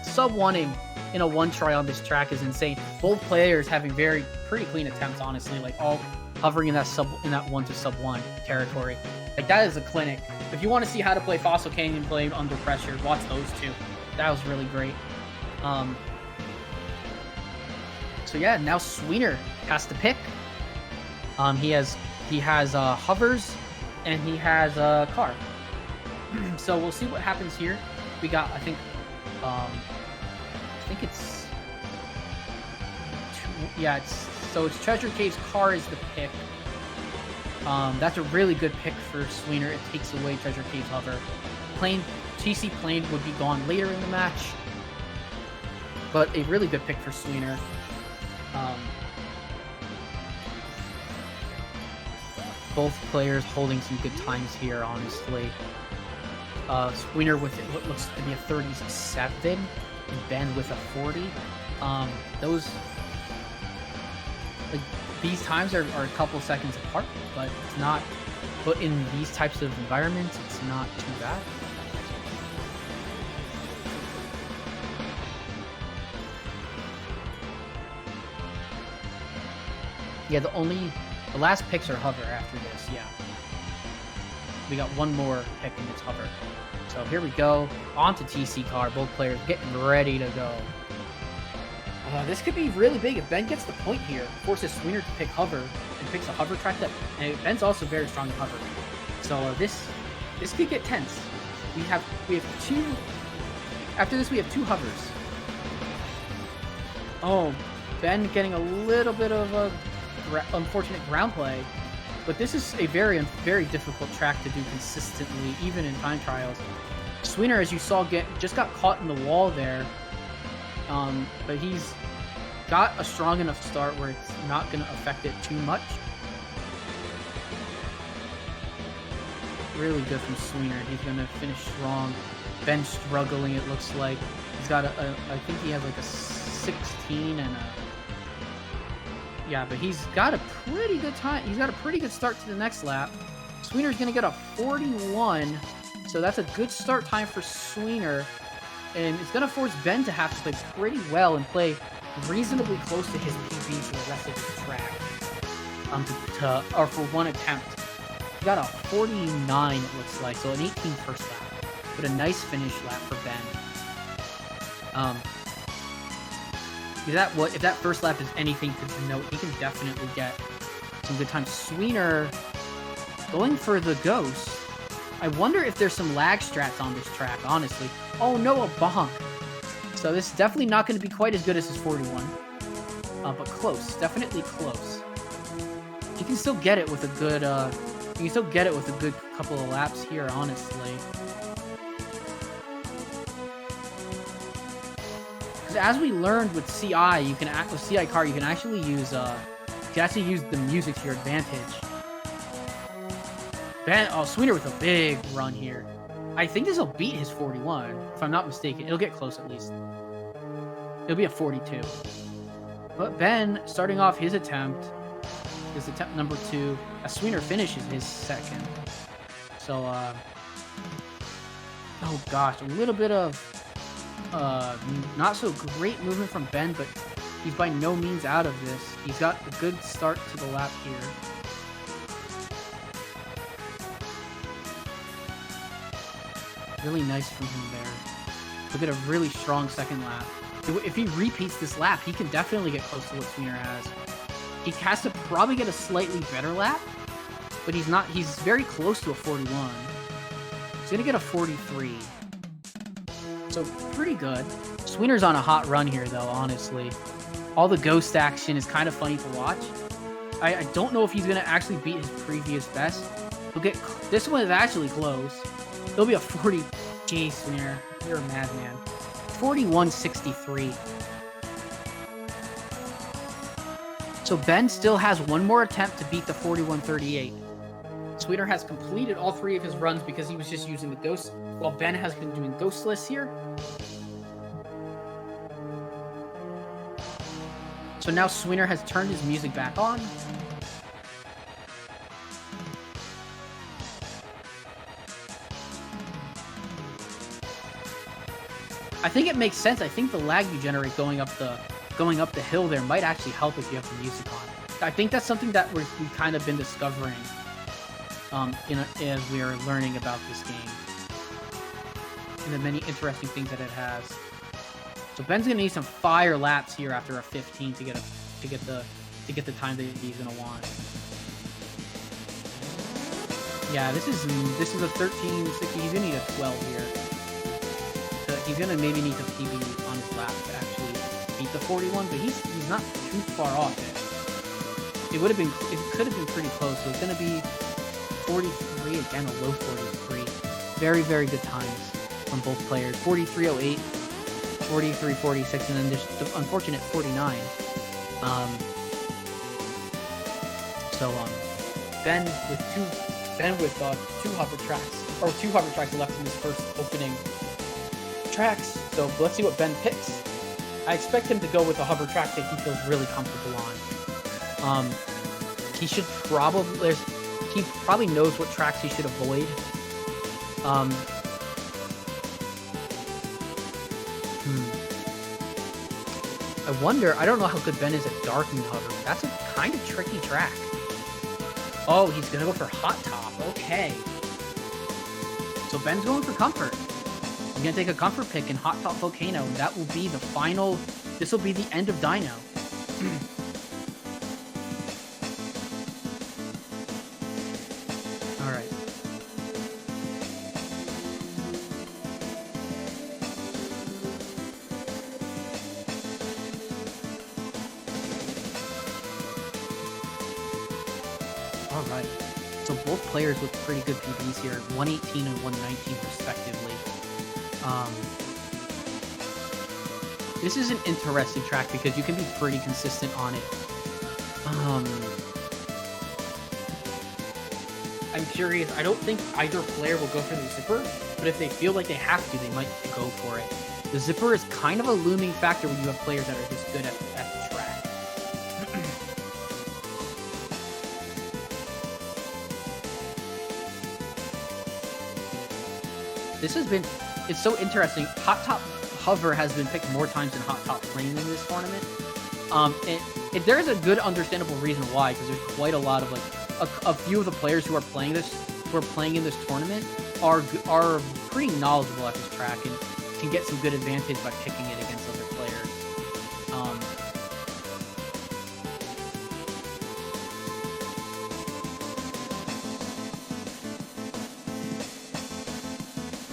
[SPEAKER 1] Sub-1ing in a one try on this track is insane. Both players having pretty clean attempts, honestly, like all hovering in that 1 to sub 1 territory. Like, that is a clinic. If you want to see how to play Fossil Canyon Plain under pressure, watch those two. That was really great. So yeah, now Sweener has to pick. He has hovers and he has a car. So we'll see what happens here. We got, I think it's it's Treasure Cave's car is the pick. That's a really good pick for Sweener. It takes away Treasure Cave's hover. TC Plane would be gone later in the match, but a really good pick for Sweener. Both players holding some good times here, honestly. Sweener with what looks to be a 37, and Ben with a 40. These times are a couple seconds apart, but it's not. But in these types of environments, it's not too bad. Yeah, the last picks are hover after this. Yeah, we got one more pick and it's hover. So here we go, on to TC car. Both players getting ready to go. This could be really big if Ben gets the point here. Forces Sweener to pick hover and picks a hover track that. And Ben's also very strong in hover. So this could get tense. We have two. After this, we have two hovers. Oh, Ben getting a little bit of a unfortunate ground play, but this is a very difficult track to do consistently, even in time trials. Sweener, as you saw, just got caught in the wall there, but he's got a strong enough start where it's not going to affect it too much. Really good from Sweener. He's going to finish strong. Ben struggling, it looks like. He's got I think he has like a 16 and a... Yeah, but he's got a pretty good time. He's got a pretty good start to the next lap. Sweener's going to get a 41, so that's a good start time for Sweener. And it's going to force Ben to have to play pretty well and play reasonably close to his PB for the rest of his track. Or for one attempt. He got a 49, it looks like, so an 18 first lap. But a nice finish lap for Ben. If that first lap is anything to note, he can definitely get some good time. Sweener going for the ghost. I wonder if there's some lag strats on this track, honestly. Oh no, a bonk. So this is definitely not going to be quite as good as his 41. But close. Definitely close. You can still get it with a good, couple of laps here, honestly. Because as we learned with CI, with CI car, you can actually use the music to your advantage. Sweener with a big run here. I think this will beat his 41, if I'm not mistaken. It'll get close at least. It'll be a 42. But Ben, starting off his attempt number 2, as Sweener finishes his second. So, oh gosh, a little bit of not so great movement from Ben, but he's by no means out of this. He's got a good start to the lap here. Really nice from him there. Look at a really strong second lap. If he repeats this lap, he can definitely get close to what Sweener has. He has to probably get a slightly better lap, but he's very close to a 41. He's gonna get a 43. So pretty good. Sweener's on a hot run here though, honestly. All the ghost action is kind of funny to watch. I don't know if he's gonna actually beat his previous best. This one is actually close. It'll be a 40. Jeez, Sweener, you're a madman. 41.63. So Ben still has one more attempt to beat the 41.38. Sweener has completed all 3 of his runs because he was just using the ghost, while Ben has been doing ghostless here. So now Sweener has turned his music back on. I think it makes sense. I think the lag you generate going up the hill there might actually help if you have the music on. I think that's something that we've kind of been discovering as we are learning about this game and the many interesting things that it has. So Ben's gonna need some fire laps here after a 15 to get the time that he's gonna want. Yeah, this is a 13, 16. He's gonna need a 12 here. So he's gonna maybe need to PB on his lap to actually beat the 41, but he's not too far off it. It could have been pretty close. So it's gonna be 43 again, a low 43. Very, very good times from both players. 43.08, 43.46, and then there's the unfortunate 49. Ben with two hover tracks left in his first opening tracks. So let's see what Ben picks. I expect him to go with a hover track that he feels really comfortable on. He probably knows what tracks he should avoid. I don't know how good Ben is at darkening hover. That's a kind of tricky track. Oh, he's gonna go for hot top. Okay. So Ben's going for comfort. He's gonna take a comfort pick in hot top volcano, and that will be the final This will be the end of Dino. Alright. Alright. So both players with pretty good PBs here, 118 and 119 respectively. This is an interesting track because you can be pretty consistent on it. I'm curious. I don't think either player will go for the zipper, but if they feel like they have to, they might go for it. The zipper is kind of a looming factor when you have players that are this good at the track. This has been... It's so interesting. Hot Top Hover has been picked more times than Hot Top Plane in this tournament. And there's a good understandable reason why, because there's quite a lot of, like, a few of the players who are playing in this tournament are pretty knowledgeable at this track and can get some good advantage by picking it against other players.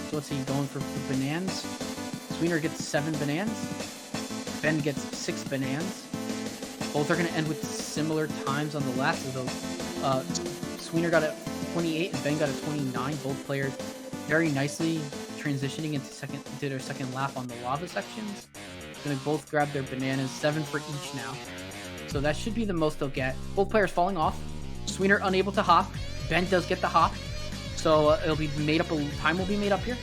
[SPEAKER 1] So let's see, going for bananas. Sweener gets 7 bananas. Ben gets 6 bananas. Both are going to end with similar times on the last of those. Sweener got a 28 and Ben got a 29. Both players very nicely transitioning into their second lap on the lava sections. Going to both grab their bananas, 7 for each now. So that should be the most they'll get. Both players falling off. Sweener unable to hop. Ben does get the hop. So it'll be made up. Time will be made up here.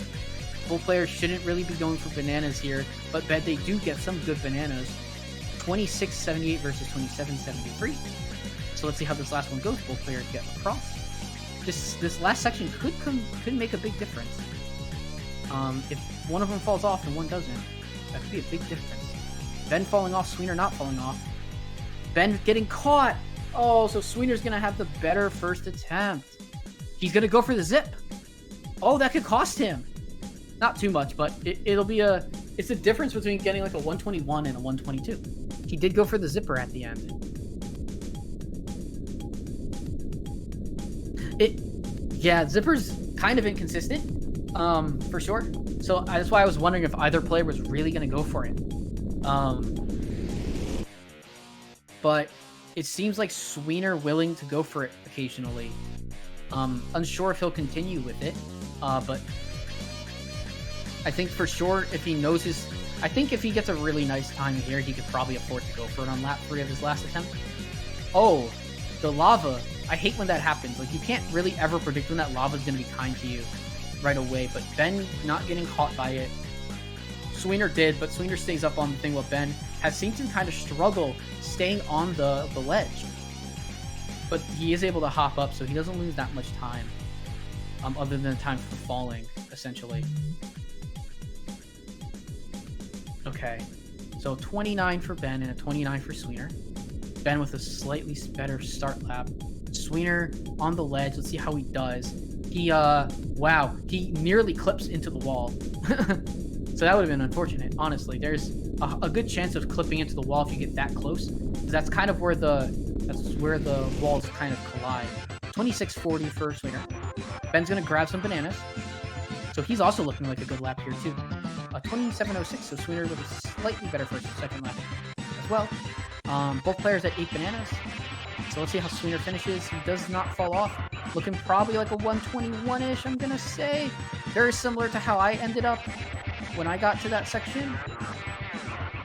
[SPEAKER 1] Both players shouldn't really be going for bananas here, but bet they do get some good bananas. 26.78 versus 27.73. So let's see how this last one goes. Both players get across. This last section could make a big difference. If one of them falls off and one doesn't, that could be a big difference. Ben falling off, Sweener not falling off. Ben getting caught. Oh, so Sweener's gonna have the better first attempt. He's gonna go for the zip. Oh, that could cost him. Not too much, but it's a difference between getting like a 121 and a 122. He did go for the zipper at the end. Yeah, zipper's kind of inconsistent, for sure. So that's why I was wondering if either player was really going to go for it. But it seems like Sweener willing to go for it occasionally. Unsure if he'll continue with it, but I think for sure if he knows I think if he gets a really nice time here, he could probably afford to go for it on lap 3 of his last attempt. Oh, the lava. I hate when that happens. Like, you can't really ever predict when that lava is going to be kind to you right away, but Ben not getting caught by it. Sweener did, but Sweener stays up on the thing while Ben has seen him kind of struggle staying on the ledge. But he is able to hop up, so he doesn't lose that much time, other than time for falling, essentially. Okay, so 29 for Ben and a 29 for Sweener. Ben with a slightly better start lap. Sweener on the ledge. Let's see how he does. Wow, he nearly clips into the wall. So that would have been unfortunate, honestly. There's a good chance of clipping into the wall if you get that close. That's kind of where the walls kind of collide. 26.40 for Sweener. Ben's gonna grab some bananas. So he's also looking like a good lap here too. 27.06, so Sweener with a slightly better first and second lap as well. Both players at 8 bananas. So let's see how Sweener finishes. He does not fall off. Looking probably like a 121-ish, I'm gonna say. Very similar to how I ended up when I got to that section.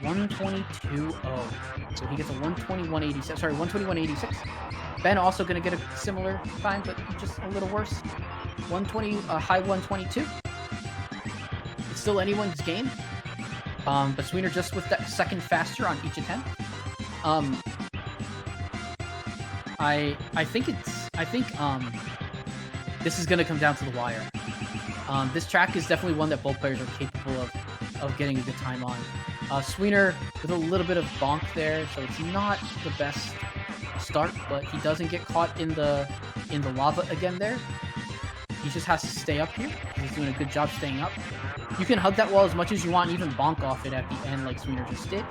[SPEAKER 1] 122.0. So he gets a 121.86. Sorry, 121.86. Ben also gonna get a similar time, but just a little worse. 120, high 122. It's still anyone's game. But Sweener just with that second faster on each attempt. I think this is gonna come down to the wire. This track is definitely one that both players are capable of getting a good time on. Sweener with a little bit of bonk there, so it's not the best start, but he doesn't get caught in the lava again there. He just has to stay up here. He's doing a good job staying up. You can hug that wall as much as you want, and even bonk off it at the end like Sweener just did.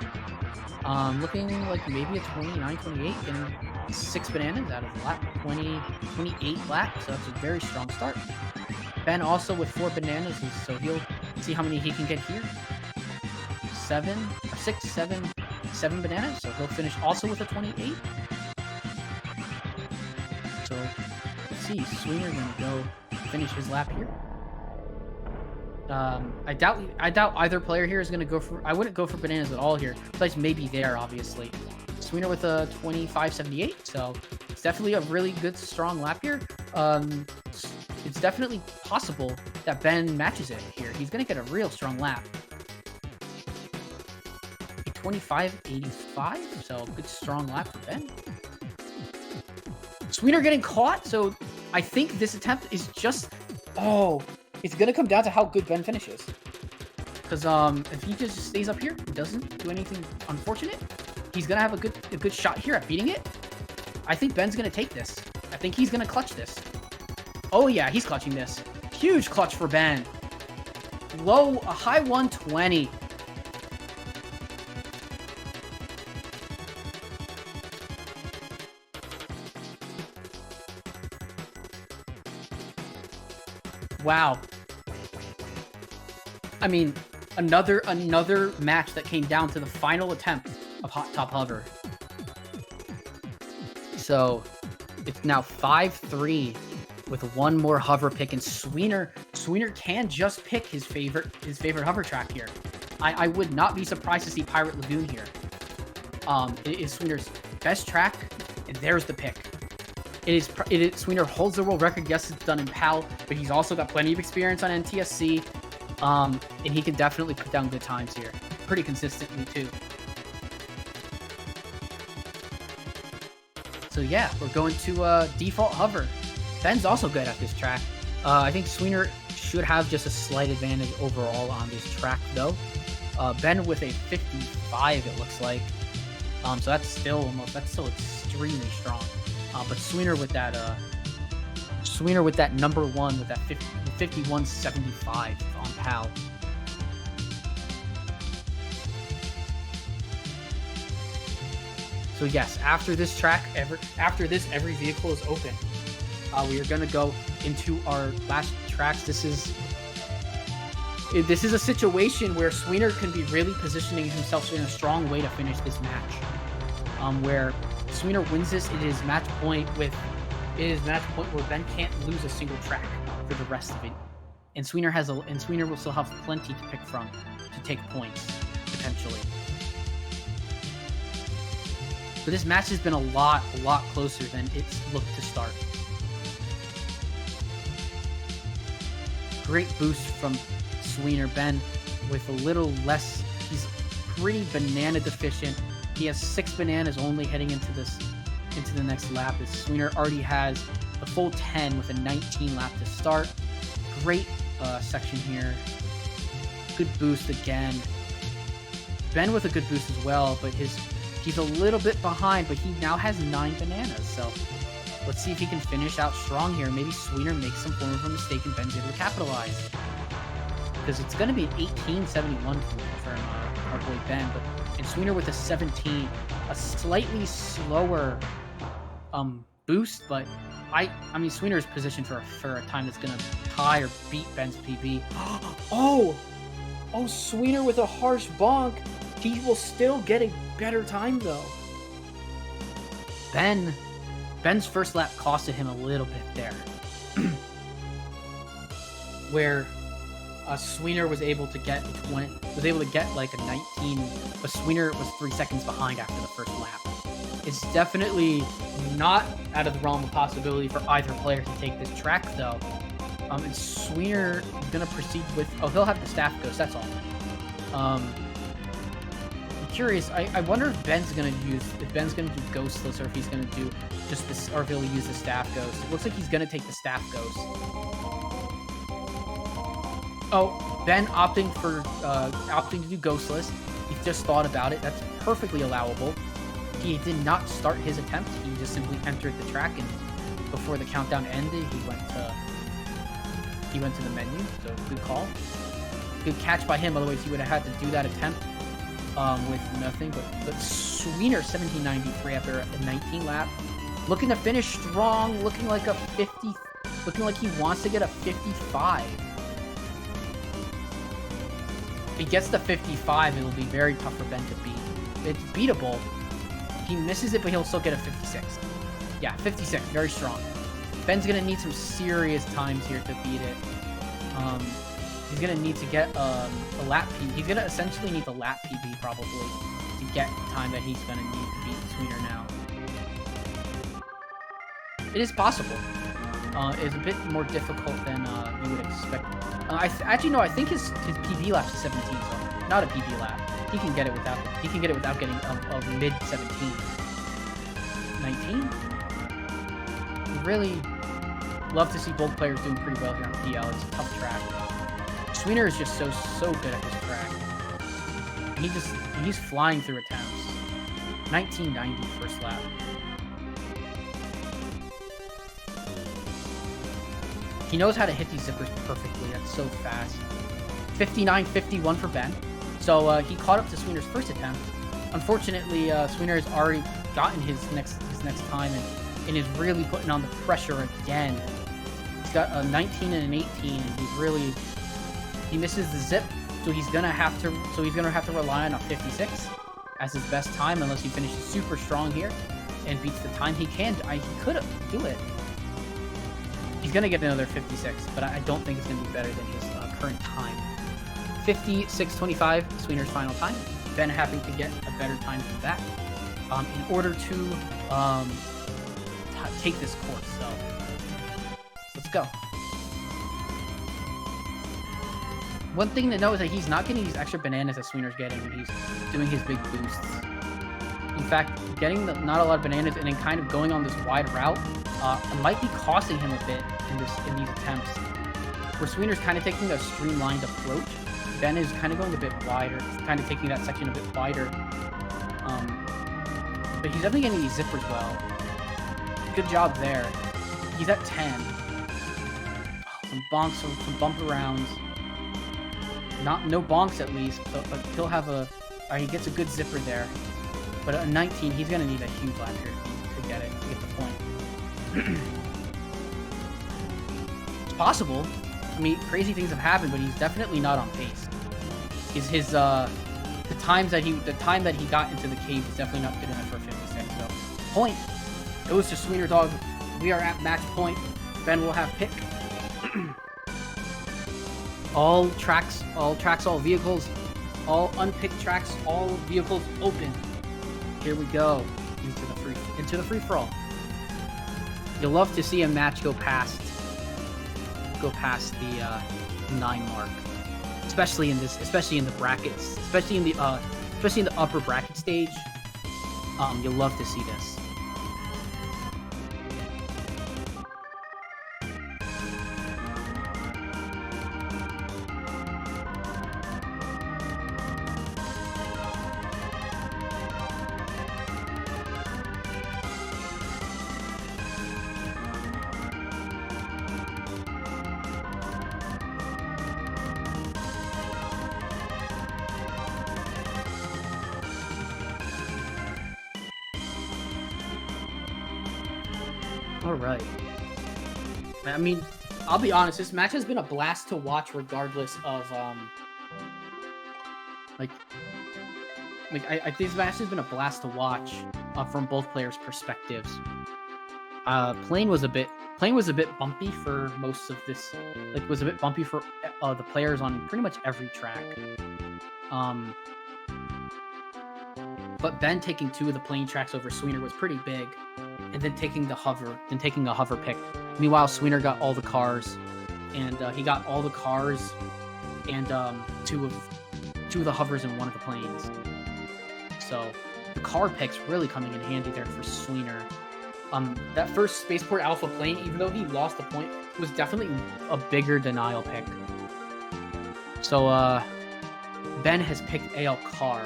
[SPEAKER 1] Looking like maybe a 29-28, getting 6 bananas out of the lap. 28 lap, so that's a very strong start. Ben also with 4 bananas, so he'll see how many he can get here. 7 bananas, so he'll finish also with a 28. So let's see, Sweener gonna go finish his lap here. I doubt either player here is gonna go for. I wouldn't go for bananas at all here. Besides maybe there, obviously. Sweener with a 25.78, so it's definitely a really good, strong lap here. It's definitely possible that Ben matches it here. He's gonna get a real strong lap. 25.85, so good, strong lap for Ben. Sweener getting caught, so I think this attempt is just... Oh, it's going to come down to how good Ben finishes. Because if he just stays up here and doesn't do anything unfortunate, he's going to have a good shot here at beating it. I think Ben's going to take this. I think he's going to clutch this. Oh yeah, he's clutching this. Huge clutch for Ben. A high 120. Wow. I mean, another match that came down to the final attempt of Hot Top Hover. So it's now 5-3 with one more hover pick, and Sweener can just pick his favorite hover track here. I would not be surprised to see Pirate Lagoon here. It is Sweener's best track, and there's the pick. It is Sweener holds the world record. Yes, it's done in PAL, but he's also got plenty of experience on NTSC, and he can definitely put down good times here, pretty consistently too. So yeah, we're going to default hover. Ben's also good at this track. I think Sweener should have just a slight advantage overall on this track though. Ben with a 55, it looks like. So that's still extremely strong. But Sweener with that number one with that 51.75 on PAL. So yes, after this every vehicle is open. We are gonna go into our last tracks. This is a situation where Sweener can be really positioning himself in a strong way to finish this match. Where Sweener wins this, it is match point where Ben can't lose a single track for the rest of it, and Sweener will still have plenty to pick from to take points potentially. But this match has been a lot closer than it's looked to start. Great boost from Sweener. Ben with a little less. He's pretty banana deficient. He has 6 bananas only heading into the next lap, as Sweener already has a full 10 with a 19 lap to start. Great section here. Good boost again. Ben with a good boost as well, but he's a little bit behind, but he now has 9 bananas. So let's see if he can finish out strong here. Maybe Sweener makes some form of a mistake and Ben's able to capitalize. Because it's going to be an 18.71 from our boy Ben, and Sweener with a 17, a slightly slower boost, but I mean Sweener is positioned for a time that's going to tie or beat Ben's PB. Oh, Sweener with a harsh bonk. He will still get a better time though. Ben's first lap costed him a little bit there, where Sweener was able to get like a 19, but Sweener was 3 seconds behind after the first lap. It's definitely not out of the realm of possibility for either player to take this track though. And Sweener is gonna proceed with. He'll have the staff ghost. That's all. I'm curious. I wonder if Ben's gonna do ghostless, or if he's gonna do just this, or if he'll use the staff ghost. It looks like he's gonna take the staff ghost. Oh, Ben opting to do ghostless. He just thought about it. That's perfectly allowable. He did not start his attempt. He just simply entered the track, and before the countdown ended, he went to He went to the menu, so good call. Good catch by him, otherwise he would have had to do that attempt with nothing. But Sweener1793 after a 19 lap. Looking to finish strong, looking like a 50, looking like he wants to get a 55. If he gets the 55, it'll be very tough for Ben to beat. It's beatable. He misses it, but he'll still get a 56. Yeah, 56, very strong. Ben's gonna need some serious times here to beat it. He's gonna need to get a lap PB. He's gonna essentially need the lap PB probably to get the time that he's gonna need to beat Sweener now. It is possible. It's a bit more difficult than you would expect. Actually, no. I think his PB lap's 17, so not a PB lap. He can get it without. He can get it without getting a mid 17. 19. Really love to see both players doing pretty well here on PL. It's a tough track. Sweener is just so good at this track. And he's flying through attempts. 1990 first lap. He knows how to hit these zippers perfectly. That's so fast. 59.51 for Ben. So he caught up to Sweener's first attempt. Unfortunately, Sweener has already gotten his next time and is really putting on the pressure again. He's got a 19 and an 18, and he misses the zip, so he's gonna have to rely on a 56 as his best time unless he finishes super strong here and beats the time he can. He could do it. He's going to get another 56, but I don't think it's going to be better than his current time. 56.25, Sweener's final time. Ben having to get a better time than that in order to take this course. So, let's go. One thing to note is that he's not getting these extra bananas that Sweener's getting when he's doing his big boosts. In fact, getting not a lot of bananas and then kind of going on this wide route might be costing him a bit in these attempts. Where Sweener's kind of taking a streamlined approach, Ben is kind of going a bit wider, kind of taking that section a bit wider. But he's definitely getting these zippers well. Good job there. He's at 10. Some bonks, some bump arounds. No bonks at least, but he'll have he gets a good zipper there. But at 19, he's gonna need a huge lap here to get it, to get the point. It's possible. I mean, crazy things have happened, but he's definitely not on pace. The time that he got into the cave is definitely not good enough for a 56. So, point goes to Sweenerdog. We are at match point. Ben will have pick. all tracks, all vehicles, all unpicked tracks, all vehicles open. Here we go into the free for all. You'll love to see a match go past the 9 mark, especially in the brackets, especially in the upper bracket stage. You'll love to see this. All right. I mean, I'll be honest. This match has been a blast to watch, regardless of I think this match has been a blast to watch from both players' perspectives. Plane was a bit bumpy for most of this. Was a bit bumpy for the players on pretty much every track. But Ben taking 2 of the plane tracks over Sweener was pretty big. And then taking a hover pick. Meanwhile, Sweener got all the cars, and he got all the cars, and 2 of the hovers and 1 of the planes. So the car picks really coming in handy there for Sweener. That first Spaceport Alpha plane, even though he lost the point, was definitely a bigger denial pick. So Ben has picked AL car.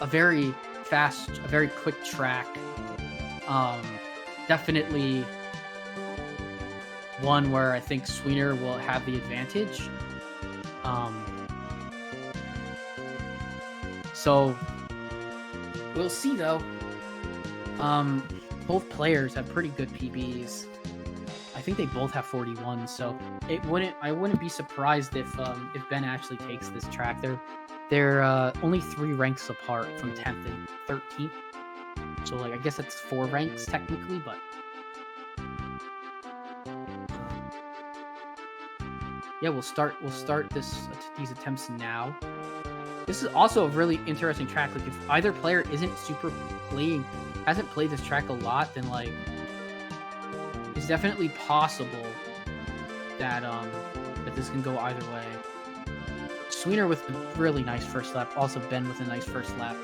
[SPEAKER 1] A very fast, a very quick track. Definitely one where I think Sweener will have the advantage. So we'll see though. Both players have pretty good PBs. I think they both have 41, so I wouldn't be surprised if Ben actually takes this track. They're only 3 ranks apart from 10th and 13th. So like I guess that's 4 ranks technically, but yeah, we'll start these attempts now. This is also a really interesting track. Like if either player hasn't played this track a lot, then like it's definitely possible that that this can go either way. Sweener with a really nice first lap, also Ben with a nice first lap.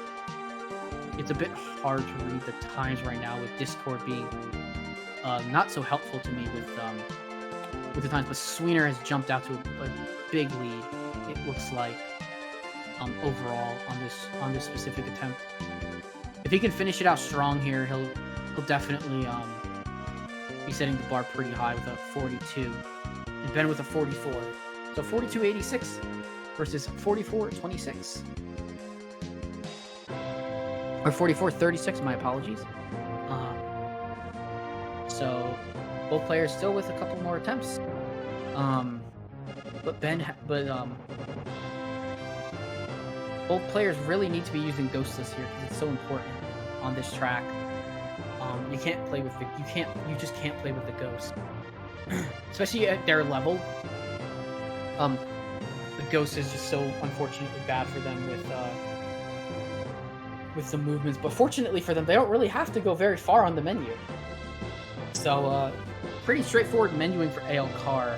[SPEAKER 1] It's a bit hard to read the times right now with Discord being not so helpful to me with the times, but Sweener has jumped out to a big lead. It looks like overall on this specific attempt. If he can finish it out strong here, he'll definitely be setting the bar pretty high with a 42, and Ben with a 44. So 42.86 versus 44.26. Or 44.36, my apologies. So both players still with a couple more attempts. Both players really need to be using ghostless here because it's so important on this track. You just can't play with the ghost, especially at their level. The ghost is just so unfortunately bad for them with the movements. But fortunately for them, they don't really have to go very far on the menu. So pretty straightforward menuing for AL Car.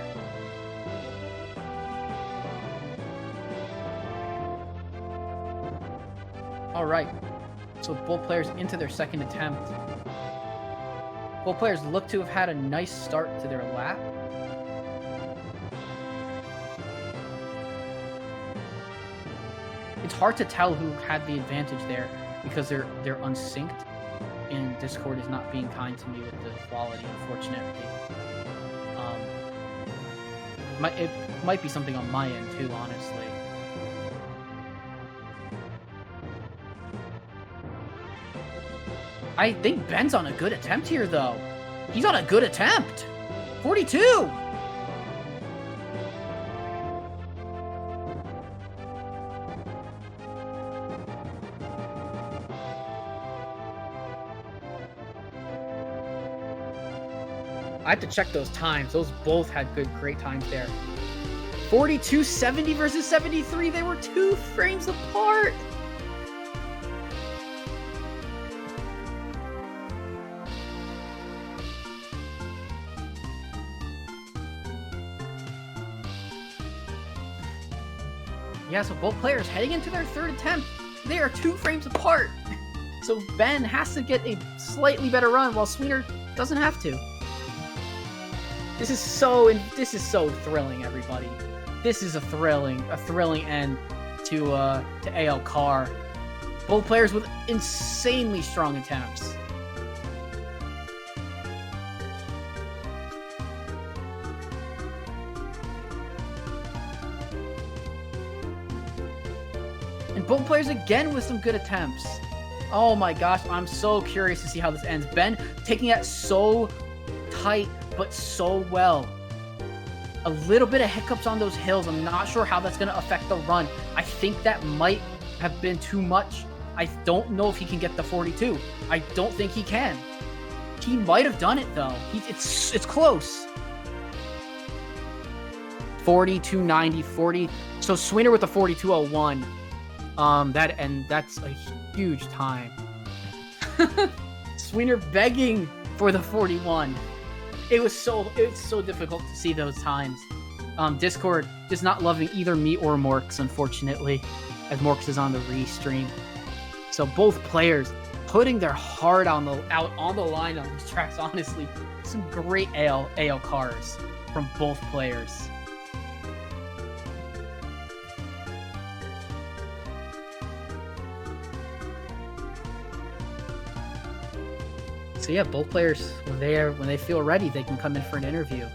[SPEAKER 1] All right, so both players into their second attempt. Both players look to have had a nice start to their lap. It's hard to tell who had the advantage there because they're unsynced, and Discord is not being kind to me with the quality, unfortunately. It might be something on my end too, honestly. I think Ben's on a good attempt here, though. He's on a good attempt. 42. I have to check those times. Those both had great times there. 42.70 versus 73. They were 2 frames apart. Yeah, so both players heading into their third attempt, they are 2 frames apart. So Ben has to get a slightly better run while Sweener doesn't have to. This is so thrilling, everybody. This is a thrilling end to AL Car. Both players with insanely strong attempts. And both players again with some good attempts. Oh my gosh, I'm so curious to see how this ends. Ben taking it so tight, but so well. A little bit of hiccups on those hills. I'm not sure how that's going to affect the run. I think that might have been too much. I don't know if he can get the 42. I don't think he can. He might have done it though. It's close. 42.90, 40. So Sweener with the 42.01. That's a huge time. Sweener begging for the 41. It's so difficult to see those times. Discord is not loving either me or Morks, unfortunately, as Morks is on the restream. So both players putting their heart out on the line on these tracks. Honestly, some great AL cars from both players. So yeah, both players, when they feel ready, they can come in for an interview.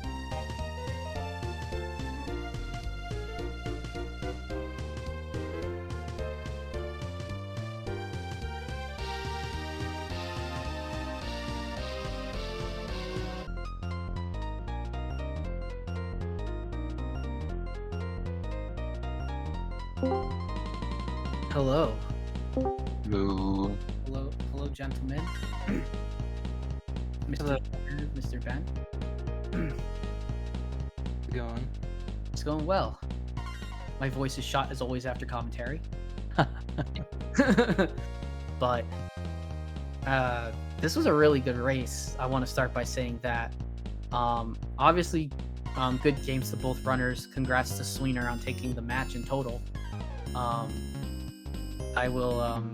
[SPEAKER 1] Hello.
[SPEAKER 2] Hello.
[SPEAKER 1] Hello, gentlemen.
[SPEAKER 3] Hello.
[SPEAKER 1] Mr. Ben.
[SPEAKER 3] How's it going?
[SPEAKER 1] It's going well. My voice is shot as always after commentary. But this was a really good race. I want to start by saying that. Obviously, good games to both runners. Congrats to Sweener on taking the match in total. I will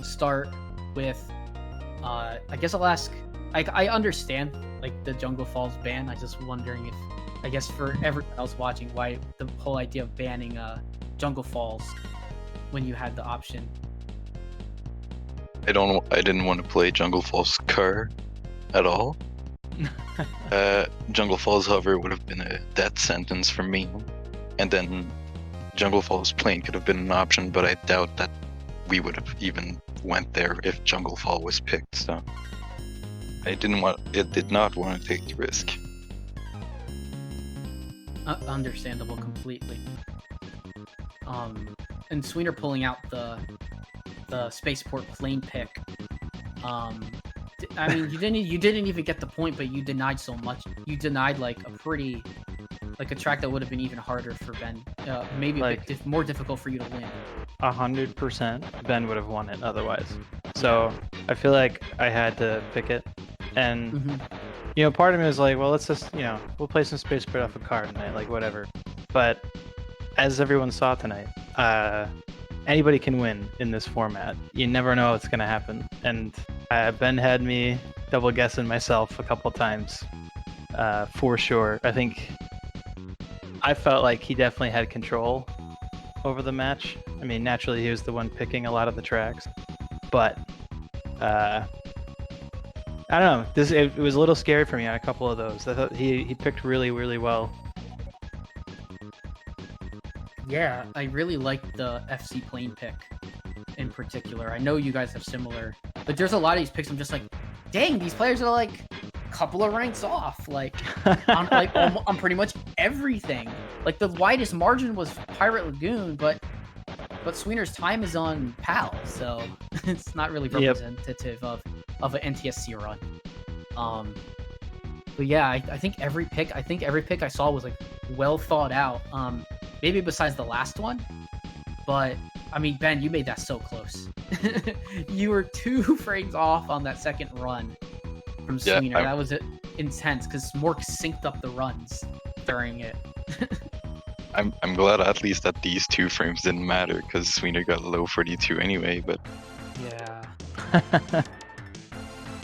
[SPEAKER 1] start with. I guess I'll ask. I understand like the Jungle Falls ban. I just wondering if, I guess for everyone else watching, why the whole idea of banning Jungle Falls when you had the option.
[SPEAKER 2] I didn't want to play Jungle Falls car at all. Jungle Falls hover would have been a death sentence for me, and then Jungle Falls plane could have been an option, but I doubt that we would have even went there if Jungle Fall was picked. So I did not want to take the risk.
[SPEAKER 1] Understandable completely. And Sweener pulling out the spaceport plane pick. I mean, you didn't even get the point, but you denied so much. You denied like a track that would have been even harder for Ben. Maybe like, more difficult for you to win.
[SPEAKER 3] 100% Ben would have won it otherwise. So I feel like I had to pick it, and you know, part of me was like, well, let's just, you know, we'll play some spaceport off a car tonight, like whatever. But as everyone saw tonight, anybody can win in this format. You never know what's gonna happen, and Ben had me double guessing myself a couple times, for sure. I think I felt like he definitely had control over the match. I mean, naturally he was the one picking a lot of the tracks, but I don't know. It was a little scary for me on a couple of those. I thought he picked really, really well.
[SPEAKER 1] Yeah, I really like the FC plane pick in particular. I know you guys have similar, but there's a lot of these picks I'm just like, dang, these players are like a couple of ranks off. Like, on pretty much everything. Like the widest margin was Pirate Lagoon, but Sweener's time is on PAL, so it's not really representative of an NTSC run. But yeah, I think every pick I saw was like well thought out. Maybe besides the last one, but I mean, Ben, you made that so close. You were 2 frames off on that second run from Sweener. That was intense because Mork synced up the runs during it.
[SPEAKER 2] I'm glad at least that these 2 frames didn't matter because Sweener got low 42 anyway. But
[SPEAKER 1] yeah,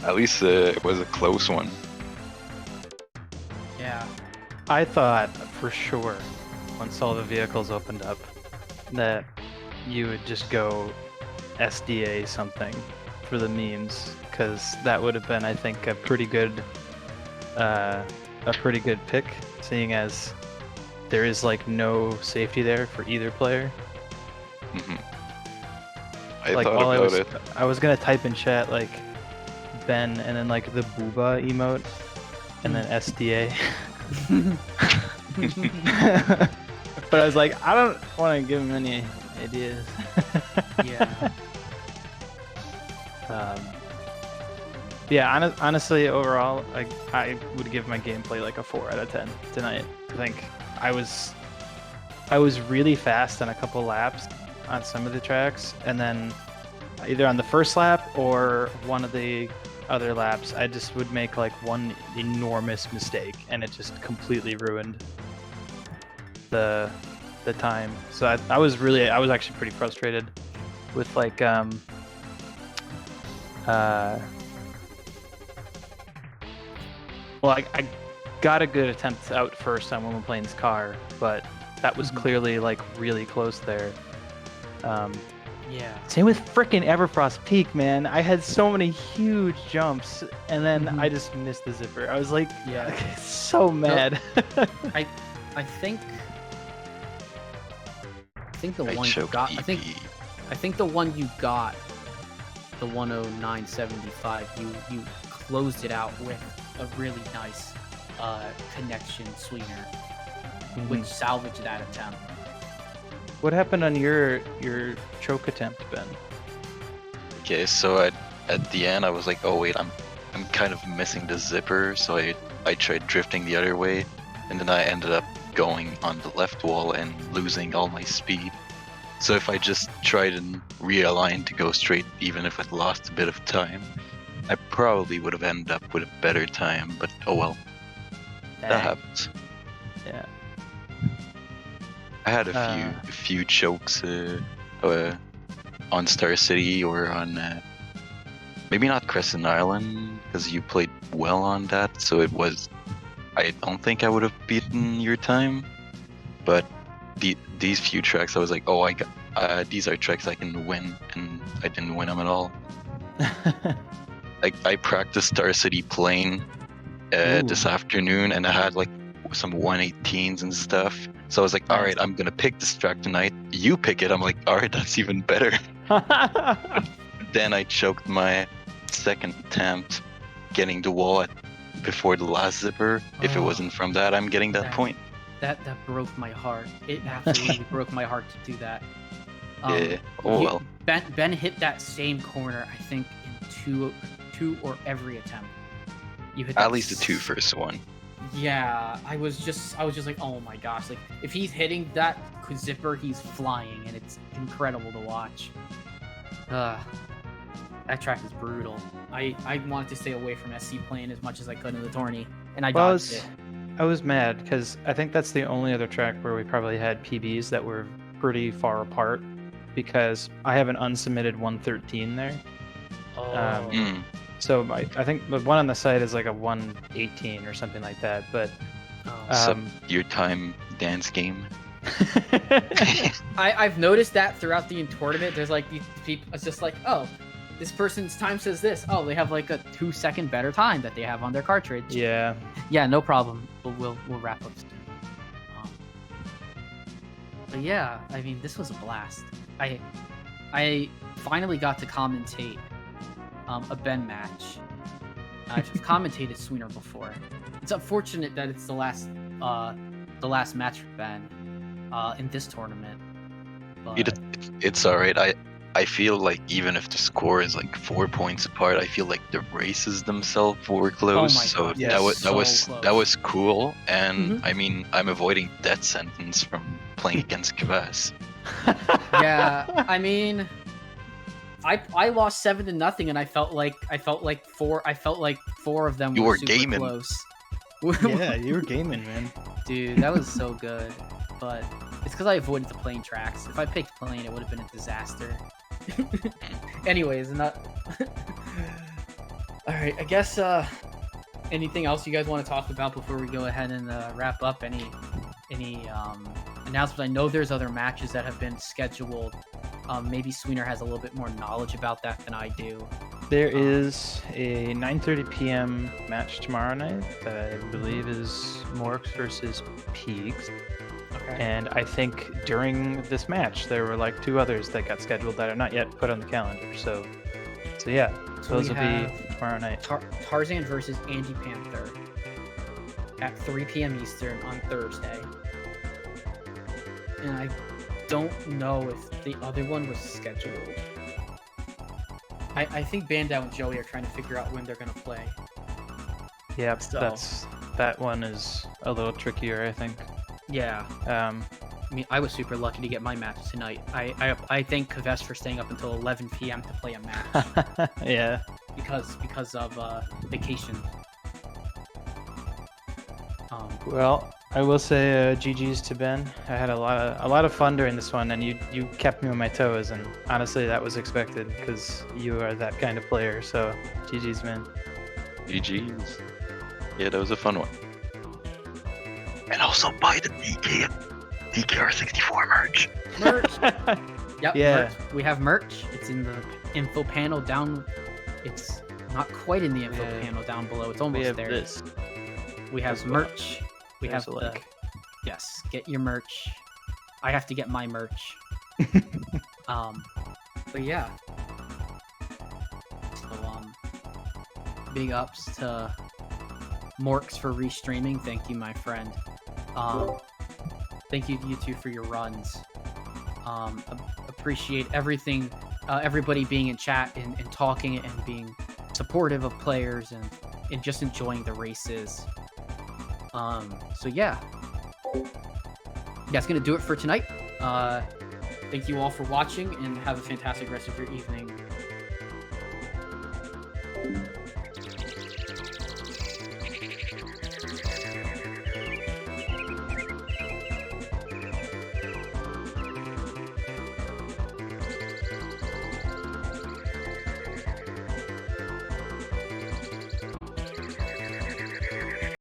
[SPEAKER 2] at least it was a close one.
[SPEAKER 1] Yeah,
[SPEAKER 3] I thought for sure once all the vehicles opened up that you would just go SDA something for the memes, because that would have been, I think, a pretty good pick, seeing as there is like no safety there for either player. I was gonna type in chat like Ben and then like the booba emote and then SDA. But I was like, I don't want to give him any ideas.
[SPEAKER 1] yeah.
[SPEAKER 3] Yeah, honestly, overall, I would give my gameplay like a 4 out of 10 tonight. I think I was really fast on a couple laps on some of the tracks, and then either on the first lap or one of the other laps, I just would make like one enormous mistake, and it just completely ruined the time. So I was actually pretty frustrated with like well, I got a good attempt out first on Woman Plane's car, but that was clearly like really close there.
[SPEAKER 1] Yeah.
[SPEAKER 3] Same with frickin' Everfrost Peak, man. I had so many huge jumps, and then I just missed the zipper. I was like, so mad.
[SPEAKER 1] I think the one you got. I think the one you got, the 109.75. You closed it out with a really nice connection Sweener, which salvaged that attempt.
[SPEAKER 3] What happened on your choke attempt, Ben?
[SPEAKER 2] Okay, so at the end I was like, oh wait, I'm kind of missing the zipper, so I tried drifting the other way, and then I ended up going on the left wall and losing all my speed. So if I just tried and realigned to go straight, even if I'd lost a bit of time, I probably would have ended up with a better time, but oh well. That
[SPEAKER 3] Dang.
[SPEAKER 2] happens.
[SPEAKER 3] Yeah.
[SPEAKER 2] I had a few chokes on Star City or on maybe not Crescent Island, because you played well on that, so it was. I don't think I would have beaten your time, but these few tracks I was like, oh, these are tracks I can win, and I didn't win them at all. I practiced Star City playing this afternoon, and I had like some 118s and stuff. So I was like, all right, I'm gonna pick this track tonight. You pick it. I'm like, all right, that's even better. Then I choked my second attempt, getting the wall before the last zipper. If it wasn't from that, I'm getting that point.
[SPEAKER 1] That broke my heart. It absolutely broke my heart to do that.
[SPEAKER 2] Yeah. Oh well.
[SPEAKER 1] Ben hit that same corner, I think, in two or every attempt. You hit
[SPEAKER 2] at least the two first one.
[SPEAKER 1] Yeah, I was just like, oh my gosh, like if he's hitting that zipper, he's flying, and it's incredible to watch. That track is brutal. I wanted to stay away from SC playing as much as I could in the tourney, and I dodged it.
[SPEAKER 3] I was mad because I think that's the only other track where we probably had PBs that were pretty far apart, because I have an unsubmitted 113 there. So I think the one on the site is like a 118 or something like that, but
[SPEAKER 2] your time dance game.
[SPEAKER 1] I've noticed that throughout the tournament. There's like these people. It's just like, oh, this person's time says this. Oh, they have like a 2-second better time that they have on their cartridge.
[SPEAKER 3] Yeah.
[SPEAKER 1] Yeah, no problem. We'll wrap up soon. But yeah, I mean, this was a blast. I finally got to commentate a Ben match. I've commentated Sweener before. It's unfortunate that it's the last match for Ben in this tournament. But...
[SPEAKER 2] It's all right. I feel like even if the score is like 4 points apart, I feel like the races themselves were close.
[SPEAKER 1] Oh my God, yes,
[SPEAKER 2] that was cool. And I mean, I'm avoiding death sentence from playing against Kvass.
[SPEAKER 1] Yeah, I mean, I lost 7-0, and I felt like four of them were super
[SPEAKER 2] gaming.
[SPEAKER 1] Close.
[SPEAKER 3] Yeah, you were gaming, man.
[SPEAKER 1] Dude, that was so good. But it's because I avoided the plane tracks. If I picked plane, it would have been a disaster. Anyways, not. All right, I guess. Anything else you guys want to talk about before we go ahead and wrap up? Any announcements? I know there's other matches that have been scheduled. Maybe Sweener has a little bit more knowledge about that than I do.
[SPEAKER 3] There is a 9:30 p.m. match tomorrow night that I believe is Morks versus Peaks.
[SPEAKER 1] Okay.
[SPEAKER 3] And I think during this match there were like 2 others that got scheduled that are not yet put on the calendar. So yeah, those will be tomorrow night.
[SPEAKER 1] Tarzan versus Andy Panther at 3 p.m. Eastern on Thursday. And I don't know if the other one was scheduled. I think Bandau and Joey are trying to figure out when they're going to play.
[SPEAKER 3] Yeah,
[SPEAKER 1] So-
[SPEAKER 3] that one is a little trickier, I think.
[SPEAKER 1] Yeah. I mean, I was super lucky to get my match tonight. I thank Kvass for staying up until 11 p.m. to play a match
[SPEAKER 3] Yeah.
[SPEAKER 1] because of vacation.
[SPEAKER 3] Well, I will say GG's to Ben. I had a lot of fun during this one, and you kept me on my toes, and honestly, that was expected because you are that kind of player. So GG's, man.
[SPEAKER 2] GG's. Yeah, that was a fun one. And also buy the DKR64 merch.
[SPEAKER 1] Merch. Yep.
[SPEAKER 3] Yeah.
[SPEAKER 1] Merch. We have merch. It's in the info panel down. It's not quite in the info panel down below. It's almost
[SPEAKER 3] We have
[SPEAKER 1] there.
[SPEAKER 3] this.
[SPEAKER 1] We have
[SPEAKER 3] as well.
[SPEAKER 1] merch. We
[SPEAKER 3] There's
[SPEAKER 1] have
[SPEAKER 3] a
[SPEAKER 1] the
[SPEAKER 3] link.
[SPEAKER 1] yes. Get your merch. I have to get my merch. But yeah. So big ups to Morks for restreaming. Thank you, my friend. Thank you two for your runs. Appreciate everything, everybody being in chat and talking and being supportive of players and just enjoying the races. So yeah, that's gonna do it for tonight. Thank you all for watching and have a fantastic rest of your evening.